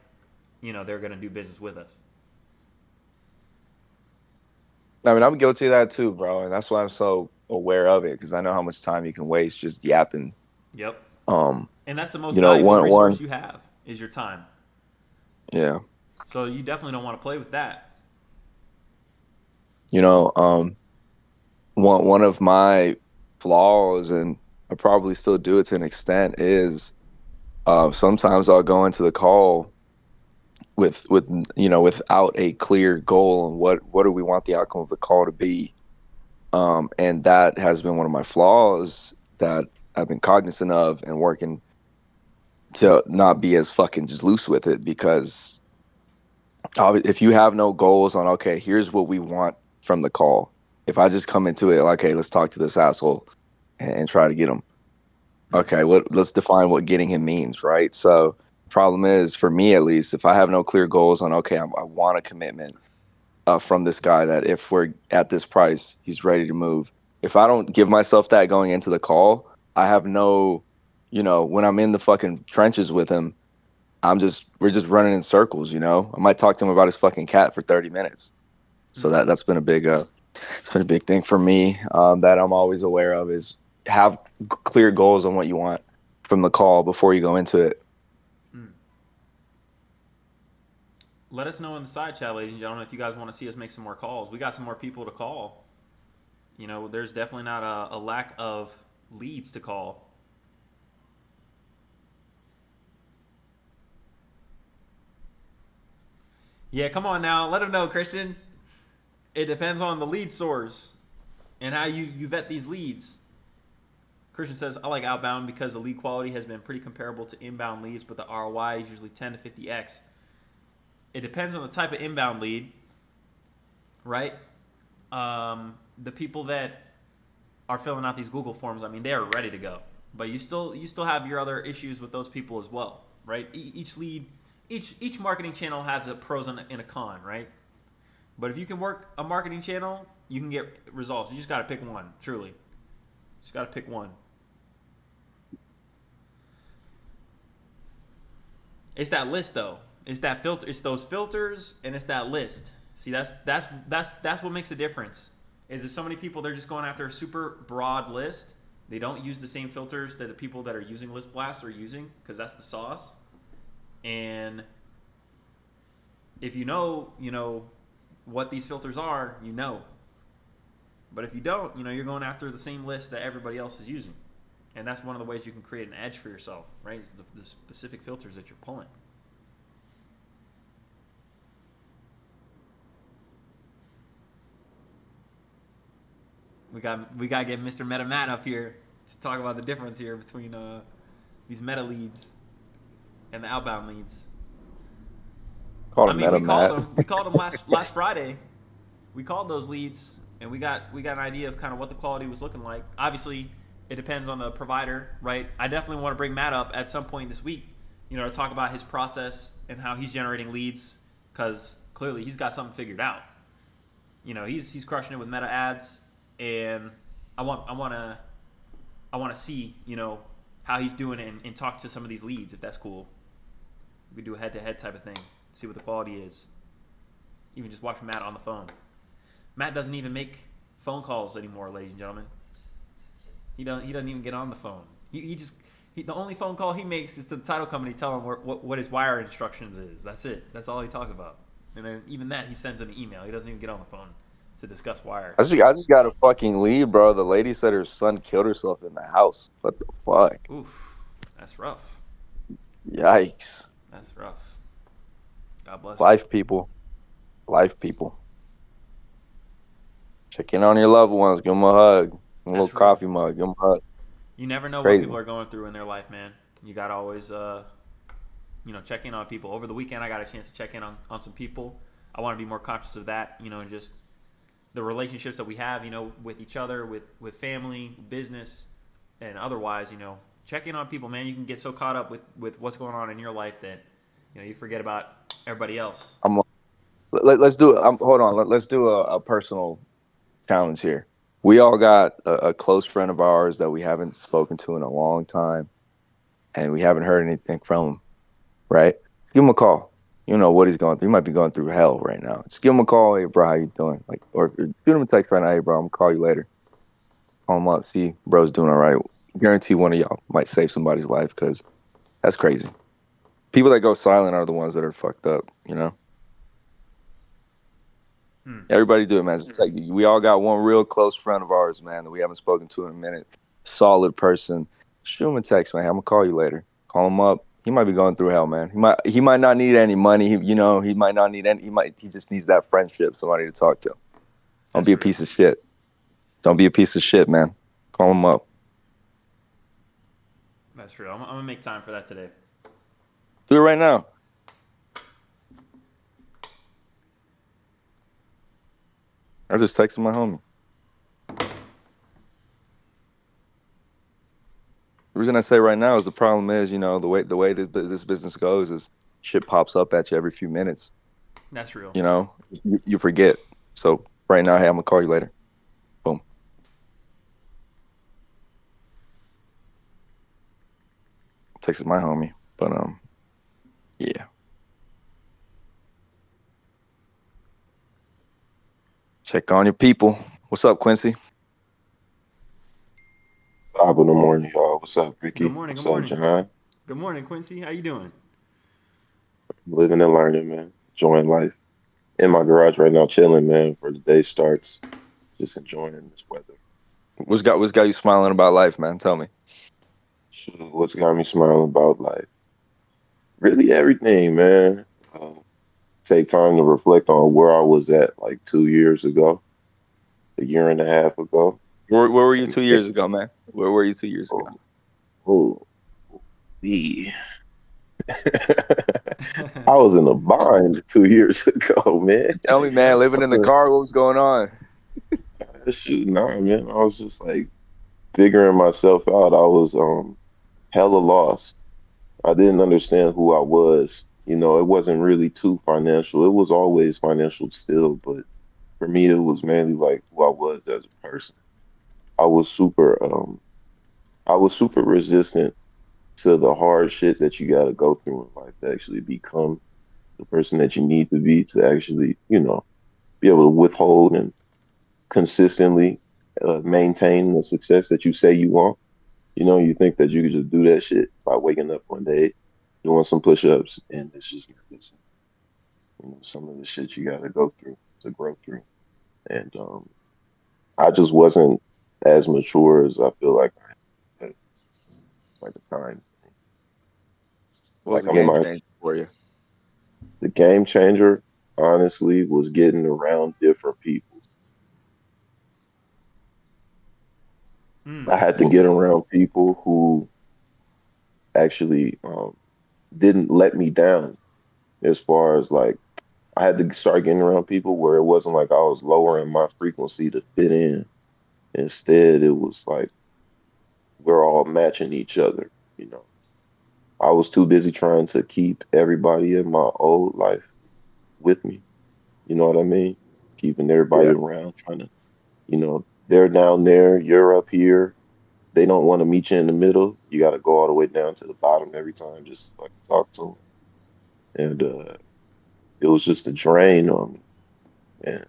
they're going to do business with us. I mean, I'm guilty of that too, bro, and that's why I'm so aware of it because I know how much time you can waste just yapping. Yep. Um, And that's the most you know, valuable one, resource you have is your time. yeah, So you definitely don't want to play with that. you know, one of my flaws, and I probably still do it to an extent, is sometimes I'll go into the call with without a clear goal on what do we want the outcome of the call to be. And that has been one of my flaws that I've been cognizant of and working to not be as fucking just loose with it because if you have no goals on, okay, here's what we want from the call. If I just come into it like, hey, let's talk to this asshole and try to get him. Mm-hmm. Okay, let's define what getting him means, right? So problem is, for me at least, if I have no clear goals on, okay, I want a commitment from this guy that if we're at this price, he's ready to move. If I don't give myself that going into the call, I have no, when I'm in the fucking trenches with him, we're just running in circles. I might talk to him about his fucking cat for 30 minutes. So Mm-hmm. that's been a big, it's been a big thing for me that I'm always aware of is have clear goals on what you want from the call before you go into it. Mm. Let us know in the side chat, ladies and gentlemen, if you guys want to see us make some more calls. We got some more people to call. There's definitely not a lack of leads to call. Yeah, come on now. Let them know, Christian. It depends on the lead source and how you vet these leads. Christian says, I like outbound because the lead quality has been pretty comparable to inbound leads, but the ROI is usually 10 to 50x. It depends on the type of inbound lead, right? The people that are filling out these Google forms, I mean, they are ready to go. But you still have your other issues with those people as well, right? Each marketing channel has a pros and a con, right? But if you can work a marketing channel, you can get results. You just got to pick one, truly. Just got to pick one. It's that list though. It's that filter. It's those filters and it's that list. See, that's what makes a difference. Is that so many people they're just going after a super broad list. They don't use the same filters that the people that are using List Blast are using because that's the sauce. And if you know what these filters are, you know. But if you don't, you're going after the same list that everybody else is using. And that's one of the ways you can create an edge for yourself, right? Is the specific filters that you're pulling. We got to get Mr. Meta Matt up here to talk about the difference here between these meta leads and the outbound leads. Call I him mean, Meta Matt. we called them last Friday. We called those leads, and we got an idea of kind of what the quality was looking like. Obviously, it depends on the provider, right? I definitely want to bring Matt up at some point this week, to talk about his process and how he's generating leads, because clearly he's got something figured out. He's crushing it with meta ads, and I want to see how he's doing it, and talk to some of these leads if that's cool. We do a head-to-head type of thing, see what the quality is. Even just watch Matt on the phone. Matt doesn't even make phone calls anymore, ladies and gentlemen. He doesn't even get on the phone. The only phone call he makes is to the title company, telling him what his wire instructions is. That's it. That's all he talks about. And then even that, he sends an email. He doesn't even get on the phone to discuss wire. I just got a fucking lead, bro. The lady said her son killed herself in the house. What the fuck? Oof, that's rough. Yikes. That's rough. God bless. Life people. Check in on your loved ones. Give them a hug. A little coffee mug. Give them a hug. You never know what people are going through in their life, man. You got to always, check in on people. Over the weekend, I got a chance to check in on some people. I want to be more conscious of that, and just the relationships that we have, with each other, with family, business, and otherwise, check in on people, man. You can get so caught up with what's going on in your life that, you forget about everybody else. Let's do it. Hold on. Let's do a personal challenge here. We all got a close friend of ours that we haven't spoken to in a long time, and we haven't heard anything from him, right? Give him a call. You know what he's going through. He might be going through hell right now. Just give him a call. Hey, bro, how you doing? Or shoot him a text right now. Hey, bro, I'm going to call you later. Call him up. See, bro's doing all right. Guarantee one of y'all might save somebody's life, because that's crazy. People that go silent are the ones that are fucked up, Everybody do it, man. It's like we all got one real close friend of ours, man, that we haven't spoken to in a minute. Solid person. Shoot him a text, man. I'm gonna call you later. Call him up. He might be going through hell, man. He might not need any money. He might not need any. He just needs that friendship, somebody to talk to. Don't be a piece of shit. Don't be a piece of shit, man. Call him up. That's true. I'm gonna make time for that today. Do it right now. I just texted my homie. The reason I say right now is the problem is, the way that this business goes is shit pops up at you every few minutes. That's real. You forget. So right now, hey, I'm gonna call you later. Boom. Texted my homie, but yeah. Check on your people. What's up, Quincy? Top of the morning, y'all. What's up, Ricky? Good morning. What's Good up, morning. John? Good morning, Quincy. How you doing? Living and learning, man. Enjoying life. In my garage right now, chilling, man. For the day starts, just enjoying this weather. What's got you smiling about life, man? Tell me. So what's got me smiling about life? Really, everything, man. Take time to reflect on where I was at like 2 years ago, a year and a half ago. Where were you 2 years ago, man? Where were you 2 years ago? Oh, we. I was in a bind 2 years ago, man. Tell me, man. Living in the car, what was going on? Shoot, nah, man. I was just like figuring myself out. I was hella lost. I didn't understand who I was. It wasn't really too financial. It was always financial still, but for me, it was mainly like who I was as a person. I was super, I was super resistant to the hard shit that you got to go through in life to actually become the person that you need to be to actually, be able to withhold and consistently maintain the success that you say you want. You think that you could just do that shit by waking up one day, doing some push-ups, and it's just not the same. Some of the shit you got to go through to grow through. And I just wasn't as mature as I feel like I am. It's like a time. What was Like the I'm in game my changer for you? The game changer, honestly, was getting around different people. I had to get around people who actually didn't let me down as far as like I had to start getting around people where it wasn't like I was lowering my frequency to fit in. Instead, it was like we're all matching each other. You know, I was too busy trying to keep everybody in my old life with me. You know what I mean? Keeping everybody Yeah. around, trying to, they're down there, you're up here. They don't want to meet you in the middle. You got to go all the way down to the bottom every time just to fucking talk to them. And it was just a drain on me. And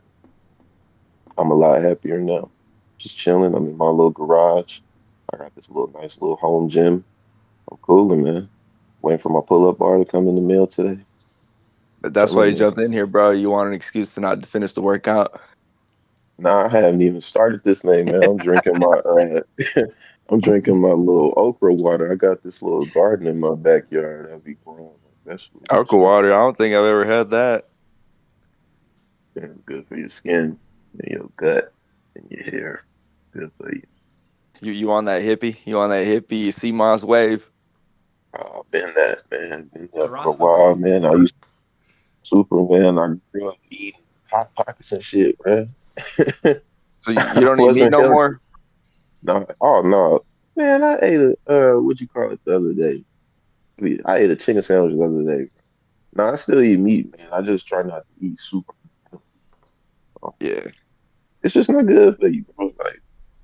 I'm a lot happier now. Just chilling. I'm in my little garage. I got this little nice little home gym. I'm cooling, man. Waiting for my pull-up bar to come in the mail today. That's why Chilling, you man. jumped in here, bro. You want an excuse to not finish the workout. Nah, I haven't even started this thing, man. I'm drinking my I'm drinking my little okra water. I got this little garden in my backyard. I'll be growing like vegetables and Aqua shit. water. I don't think I've ever had that. Damn good for your skin and your gut and your hair. Good for you. You on that hippie? You on that hippie? You see Moss wave? Been that, man. Been The that for a Rasta while, wave. man. I used super, man. I grew up eating hot pockets and shit, man. So you I don't eat meat wasn't no healthy. more? No, oh no, man. I ate a what you call it the other day. I ate a chicken sandwich the other day. No, I still eat meat, man. I just try not to eat super. Yeah. It's just not good for you, bro. Like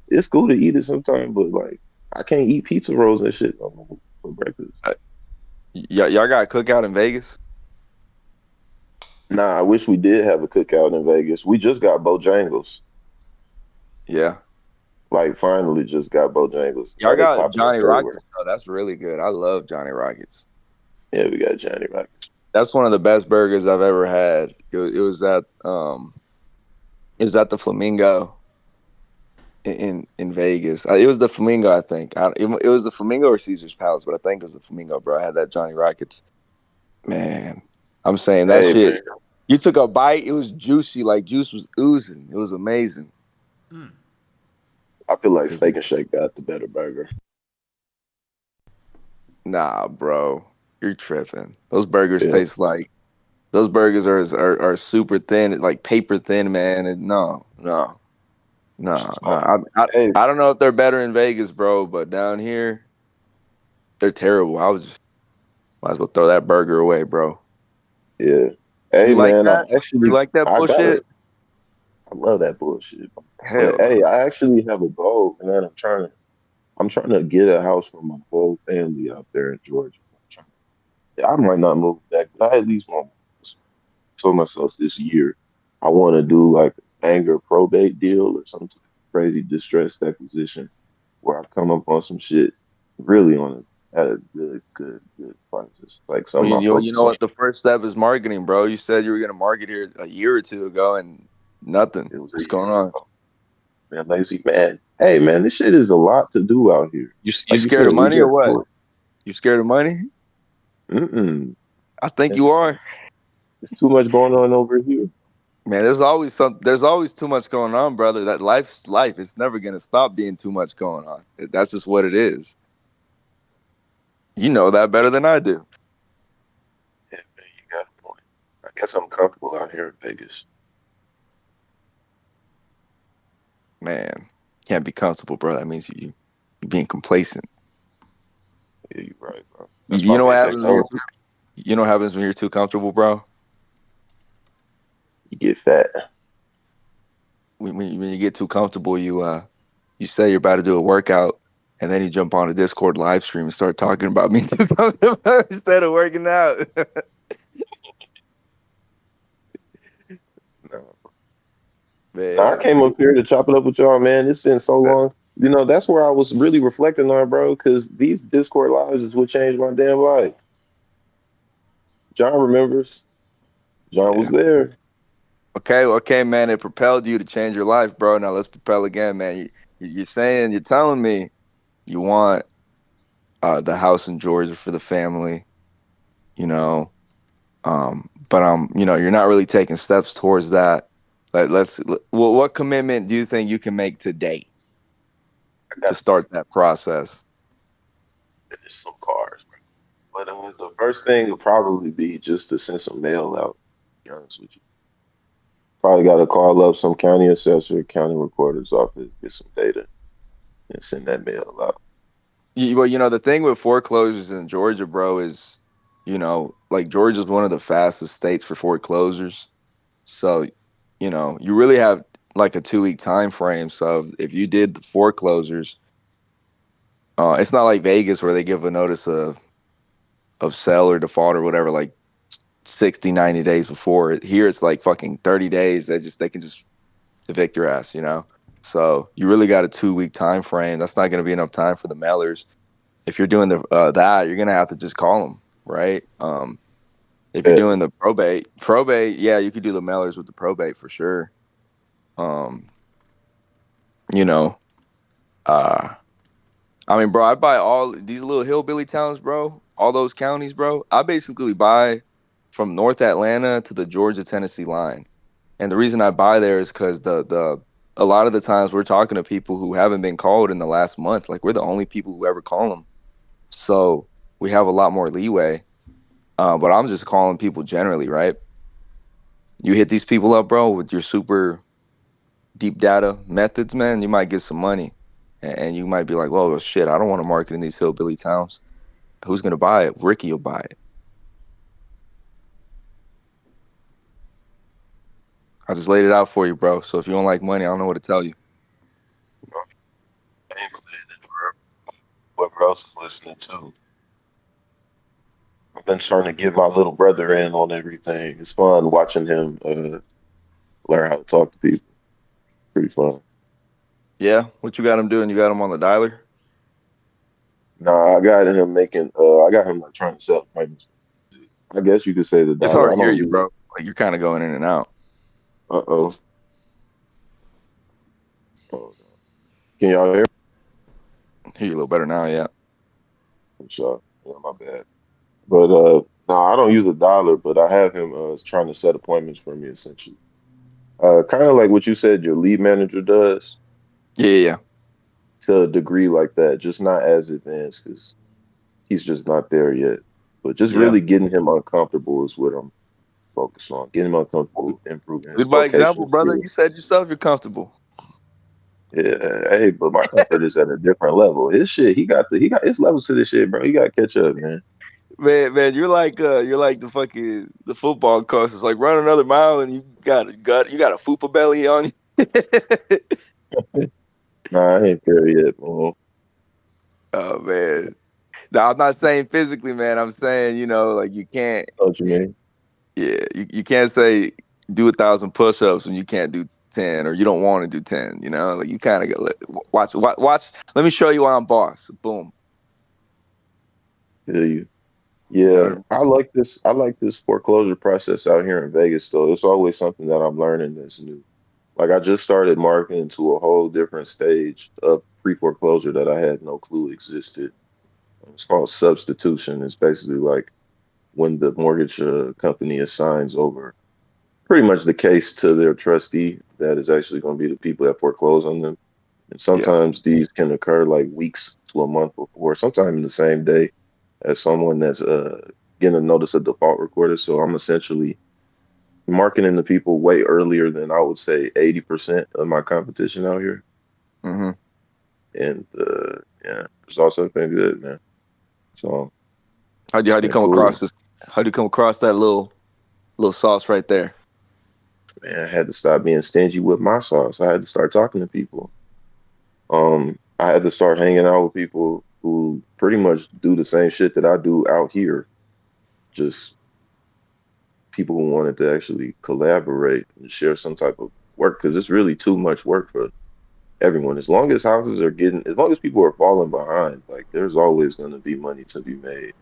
it's cool to eat it sometimes, but like I can't eat pizza rolls and shit no more for breakfast. Y'all got a cookout in Vegas? Nah, I wish we did have a cookout in Vegas. We just got Bojangles. Yeah. Like finally just got Bojangles. Y'all Now they got popping up Johnny everywhere. Rockets though. That's really good. I love Johnny Rockets. Yeah, we got Johnny Rockets. That's one of the best burgers I've ever had. It was at the Flamingo in Vegas. It was the Flamingo, I think. It was the Flamingo or Caesar's Palace, but I think it was the Flamingo, bro. I had that Johnny Rockets. Man, I'm saying that Hey shit. man, You took a bite, it was juicy, like juice was oozing. It was amazing. Mm. I feel like Steak and Shake got the better burger. Nah, bro, you're tripping. Those burgers Yeah. taste like those burgers are super thin, like paper thin, man. And no, no, It's no, just no. like, I hey, I don't know if they're better in Vegas, bro, but down here they're terrible. Might as well throw that burger away, bro. yeah. Hey You like man, that? You like that I got bullshit? it. I love that bullshit. But Hell hey, no. I actually have a goal, man. I'm trying to get a house for my whole family out there in Georgia. Yeah, I might not move back, but I at least want told myself this year I want to do like a banger probate deal or some type of crazy distressed acquisition where I come up on some shit really at a good price. It's like Well, something I you focus know on. what? The first step is marketing, bro. You said you were gonna market here a year or two ago, and nothing. It was a What's year going on? ago. Man, lazy man. Hey man, this shit is a lot to do out here. You Like you scared said, of we money or just what? do it. You scared of money? Mm-mm. I think you It's, are. it's too much going on over here. Man, there's always too much going on, brother. That life's life. It's never gonna stop being too much going on. That's just what it is. You know that better than I do. Yeah, man, you got a point. I guess I'm comfortable out here in Vegas. Man, can't be comfortable, bro. That means you being complacent. Yeah, you're right, bro. You, That's you why I know what made that happens when you're goal. too you know what happens when you're too comfortable, bro? You get fat. When you get too comfortable, you say you're about to do a workout, and then you jump on a Discord live stream and start talking about being too comfortable instead of working out. No. Now, I Man, came up here to chop it up with y'all, man. It's been so long. That's where I was really reflecting on, bro, because these Discord lives is what changed my damn life. John remembers. John was yeah. there. Okay, man. It propelled you to change your life, bro. Now let's propel again, man. You're telling me you want the house in Georgia for the family, you know, but you're not really taking steps towards that. What commitment do you think you can make today I to got to start that process? finish some cars, bro. But the first thing would probably be just to send some mail out, to be honest with you. Probably got to call up some county assessor, county recorder's office, get some data, and send that mail out. Well, the thing with foreclosures in Georgia, bro, is, like Georgia's one of the fastest states for foreclosures. So, you really have like a 2 week time frame. So if you did the foreclosures, it's not like Vegas where they give a notice of sell or default or whatever, like 60, 90 days before. Here it's like fucking 30 days. They can just evict your ass. So you really got a 2 week time frame. That's not going to be enough time for the mailers. If you're doing that, you're gonna have to just call them, right? If you're Yeah, doing the probate, yeah, you could do the mailers with the probate for sure. Um, you know, uh, I mean, bro, I buy all these little hillbilly towns, bro. All those counties, bro. I basically buy from North Atlanta to the Georgia-Tennessee line, and the reason I buy there is because the a lot of the times we're talking to people who haven't been called in the last month. Like we're the only people who ever call them, so we have a lot more leeway. But I'm just calling people generally, right? You hit these people up, bro, with your super deep data methods, man, you might get some money. And you might be like, well, shit, I don't want to market in these hillbilly towns. Who's going to buy it? Ricky will buy it. I just laid it out for you, bro. So if you don't like money, I don't know what to tell you. I ain't related to whoever else is listening too. I've been starting to give my little brother in on everything. It's fun watching him learn how to talk to people. Pretty fun. Yeah? What you got him doing? You got him on the dialer? Nah, I got him like trying to sell appointments. I guess you could say the It's dollar. hard I to hear don't you, use. bro. Like you're kind of going in and out. Uh-oh. Oh, no. Can y'all hear me? I hear you a little better now, yeah. I'm sorry. Yeah, my bad. But no, I don't use a dollar, but I have him trying to set appointments for me essentially. Kind of like what you said your lead manager does Yeah, yeah, yeah. to a degree like that, just not as advanced because he's just not there yet. But just Yeah. really getting him uncomfortable is what I'm focused on. Getting him uncomfortable, improving his Lead by example, vocational brother. skills. You said yourself you're comfortable. Yeah, hey, but my comfort is at a different level. His shit, he got his levels to this shit, bro. He got to catch up, man. Man, you're like the football coach. It's like run another mile and you got a fupa belly on you. Nah, I ain't there yet, man. Oh man. No, I'm not saying physically, man. I'm saying, like you can't, Know what you mean? yeah, you can't say do 1,000 push-ups when you can't do 10 or you don't want to do 10, like you kind of got watch. Let me show you why I'm boss. Boom. Feel you. You know what Yeah, I mean? I like this foreclosure process out here in Vegas, though. It's always something that I'm learning that's new. Like I just started marketing to a whole different stage of pre-foreclosure that I had no clue existed. It's called substitution. It's basically like when the mortgage company assigns over pretty much the case to their trustee that is actually going to be the people that foreclose on them. And Yeah. sometimes these can occur like weeks to a month before, sometimes the same day as someone that's getting a notice of default recorded. So I'm essentially marketing to people way earlier than I would say 80% of my competition out here. hmm And yeah, results have been good, man. So How'd it's you been come cool. across this? How'd you come across that little sauce right there? Man, I had to stop being stingy with my sauce. I had to start talking to people. I had to start hanging out with people who pretty much do the same shit that I do out here. Just people who wanted to actually collaborate and share some type of work because it's really too much work for everyone. As long as people are falling behind, like there's always going to be money to be made,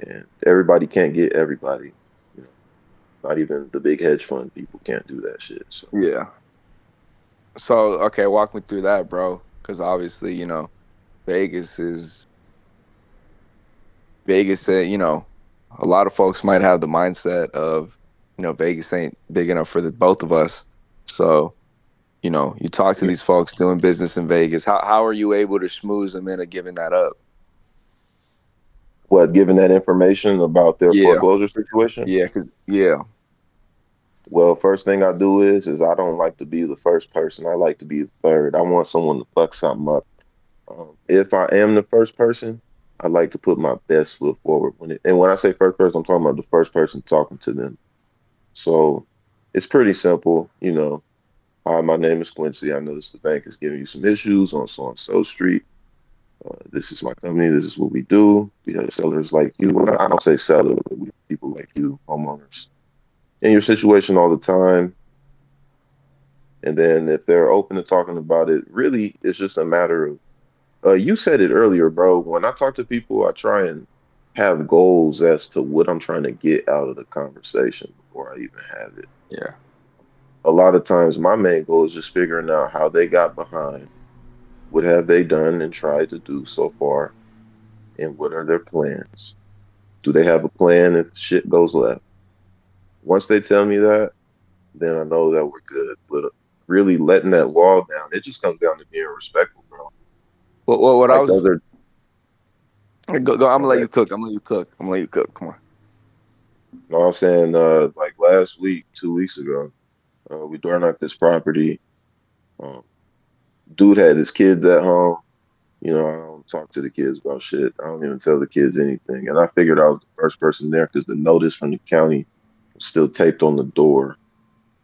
and everybody can't get everybody. You know, not even the big hedge fund people can't do that shit. So Yeah. So, okay, walk me through that, bro. Because obviously, Vegas is Vegas. A lot of folks might have the mindset of, Vegas ain't big enough for the both of us. So, you talk to these folks doing business in Vegas. How are you able to schmooze them into giving that up? what, given that information about their Yeah, foreclosure situation? yeah, yeah, Well, first thing I do is I don't like to be the first person. I like to be the third. I want someone to fuck something up If I am the first person, I like to put my best foot forward and when I say first person, I'm talking about the first person talking to them. So it's pretty simple, you know. Hi, my name is Quincy. I noticed the bank is giving you some issues on so and so street. This is my company. This is what we do. We have sellers like you. Well, I don't say sellers, but we have people like you, homeowners, in your situation all the time. And then if they're open to talking about it, really, it's just a matter of, you said it earlier, bro. When I talk to people, I try and have goals as to what I'm trying to get out of the conversation before I even have it. Yeah. A lot of times, my main goal is just figuring out how they got behind, what have they done and tried to do so far, and what are their plans. Do they have a plan if shit goes left? Once they tell me that, then I know that we're good. But really letting that wall down, it just comes down to being respectful, bro. What I Like was those are, go, I'm gonna let okay. you cook. I'm gonna let you cook. I'm gonna let you cook. Come on. No, I'm saying, like last week, 2 weeks ago, we door knocked this property. Um, Dude had his kids at home. You know, I don't talk to the kids about shit. I don't even tell the kids anything. And I figured I was the first person there because the notice from the county was still taped on the door.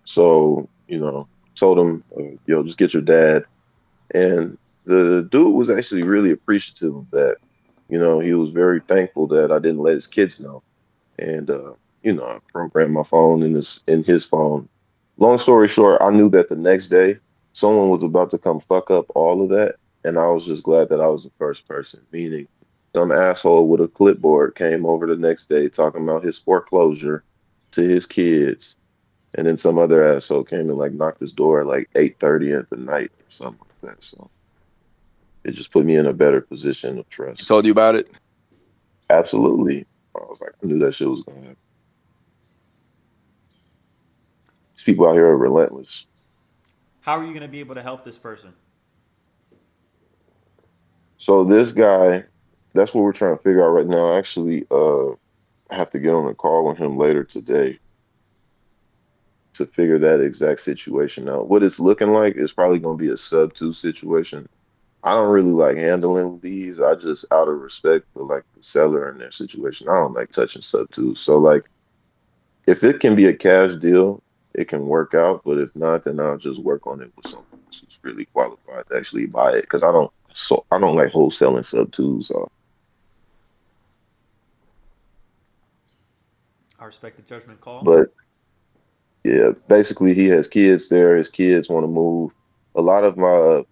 So, you know, told him, yo, just get your dad. And the dude was actually really appreciative of that. You know, he was very thankful that I didn't let his kids know. And you know, I programmed my phone in his phone. Long story short, I knew that the next day someone was about to come fuck up all of that, and I was just glad that I was the first person. Meaning, some asshole with a clipboard came over the next day talking about his foreclosure to his kids, and then some other asshole came and like knocked his door at like 8:30 at the night or something like that. So it just put me in a better position of He trust. told you about it. Absolutely. I was like, I knew that shit was gonna happen. These people out here are relentless. How are you going to be able to help this person? So this guy, that's what we're trying to figure out right now. Actually, I have to get on a call with him later today to figure that exact situation out. What it's looking like is probably going to be a sub two situation. I don't really like handling these. I just, out of respect for like the seller and their situation, I don't like touching sub twos. So like, if it can be a cash deal, it can work out. But if not, then I'll just work on it with someone else who's really qualified to actually buy it. Because I don't like wholesaling sub twos. I respect the judgment call. But yeah, basically he has kids there. His kids want to move. A lot of my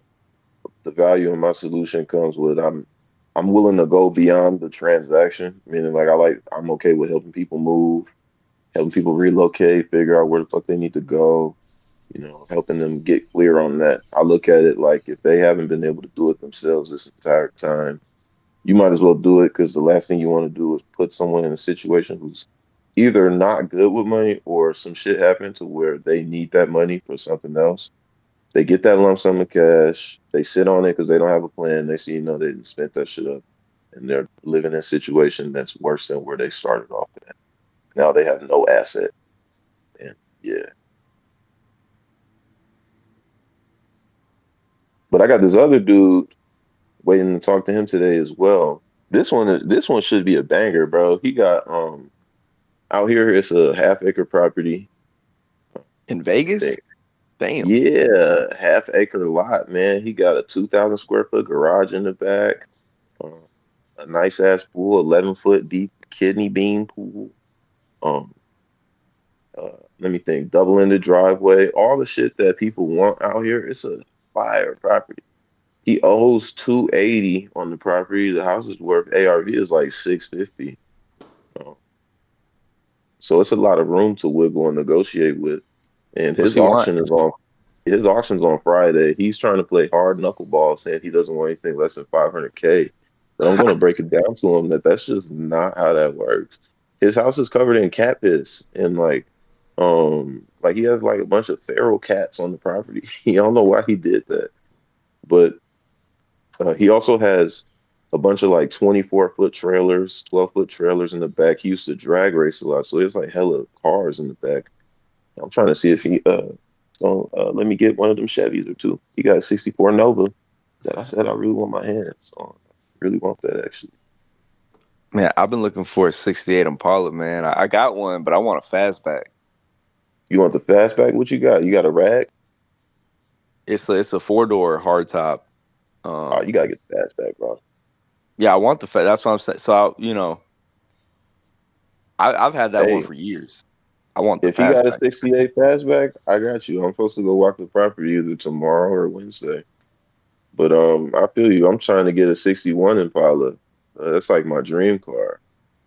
the value in my solution comes with I'm willing to go beyond the transaction. Meaning like I'm okay with helping people move, helping people relocate, figure out where the fuck they need to go, you know, helping them get clear on that. I look at it like if they haven't been able to do it themselves this entire time, you might as well do it because the last thing you want to do is put someone in a situation who's either not good with money or some shit happened to where they need that money for something else. They get that lump sum of cash, they sit on it because they don't have a plan. They see, you know, they didn't spend that shit up and they're living in a situation that's worse than where they started off at. Now they have no asset. And yeah. But I got this other dude waiting to talk to him today as well. This one should be a banger, bro. He got out here, it's a half-acre property. In Let me Vegas? think. Damn. Yeah, half-acre lot, man. He got a 2,000 square foot garage in the back, uh, a nice ass pool, 11-foot deep kidney bean pool. Um, Let me think, double-ended driveway, all the shit that people want out here. It's a fire property. He owes 280 on the property. The house is worth ARV is like 650. Um, so it's a lot of room to wiggle and negotiate with. And What's he want? his auction's on Friday. He's trying to play hard knuckleball, saying he doesn't want anything less than 500K. But I'm going to break it down to him that that's just not how that works. His house is covered in cat piss and like he has like a bunch of feral cats on the property. I don't know why he did that, but he also has a bunch of like 24-foot trailers, 12-foot trailers in the back. He used to drag race a lot, so he has like hella cars in the back. I'm trying to see if he let me get one of them Chevys or two. He got a '64 Nova. That said, I really want my hands on. I really want that actually. Man, I've been looking for a '68 Impala, man. I got one, but I want a fastback. You want the fastback? What you got? You got a rag? It's a 4-door hardtop. Oh, you gotta get the fastback, bro. Yeah, I want the That's what I'm saying. So I've had that one Hey, for years. I want the if you got a fastback. 68 fastback, I got you. I'm supposed to go walk the property either tomorrow or Wednesday. But I feel you. I'm trying to get a 61 Impala. That's like my dream car.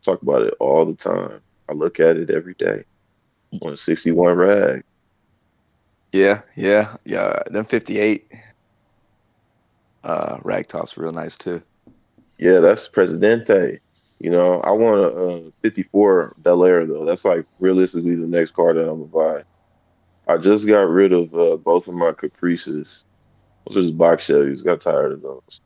Talk about it all the time. I look at it every day. On a 61 rag. Yeah. Them '58 rag tops real nice too. Yeah, that's Presidente. You know, I want a 54 Bel Air though. That's like realistically the next car that I'm gonna buy. I just got rid of both of my Caprices. Those are just box Chevys. Got tired of those. So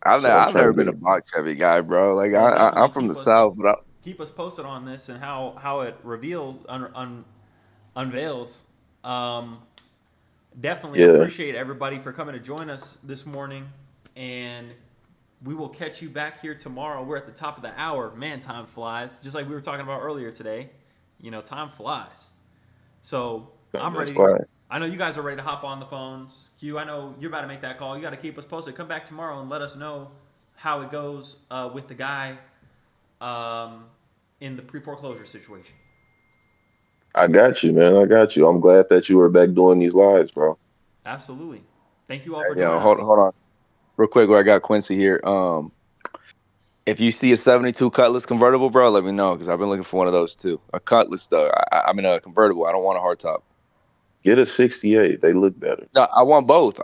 I'm I've trying never to been get a box Chevy guy, bro. Like Well, I'm definitely from the South, but keep us posted on this and how it reveals unveils. Um, definitely yeah. appreciate everybody for coming to join us this morning, and we will catch you back here tomorrow. We're at the top of the hour. Man, time flies. Just like we were talking about earlier today. You know, time flies. So I'm That's ready. fine. I know you guys are ready to hop on the phones. Q, I know you're about to make that call. You got to keep us posted. Come back tomorrow and let us know how it goes with the guy in the pre-foreclosure situation. I got you, man. I got you. I'm glad that you were back doing these lives, bro. Absolutely. Thank you all for you know, joining us. hold on, real quick. Where I got Quincy here. If you see a '72 Cutlass convertible, bro, let me know because I've been looking for one of those too. A Cutlass though. I mean a convertible. I don't want a hardtop. Get a 68. They look better. No, I want both.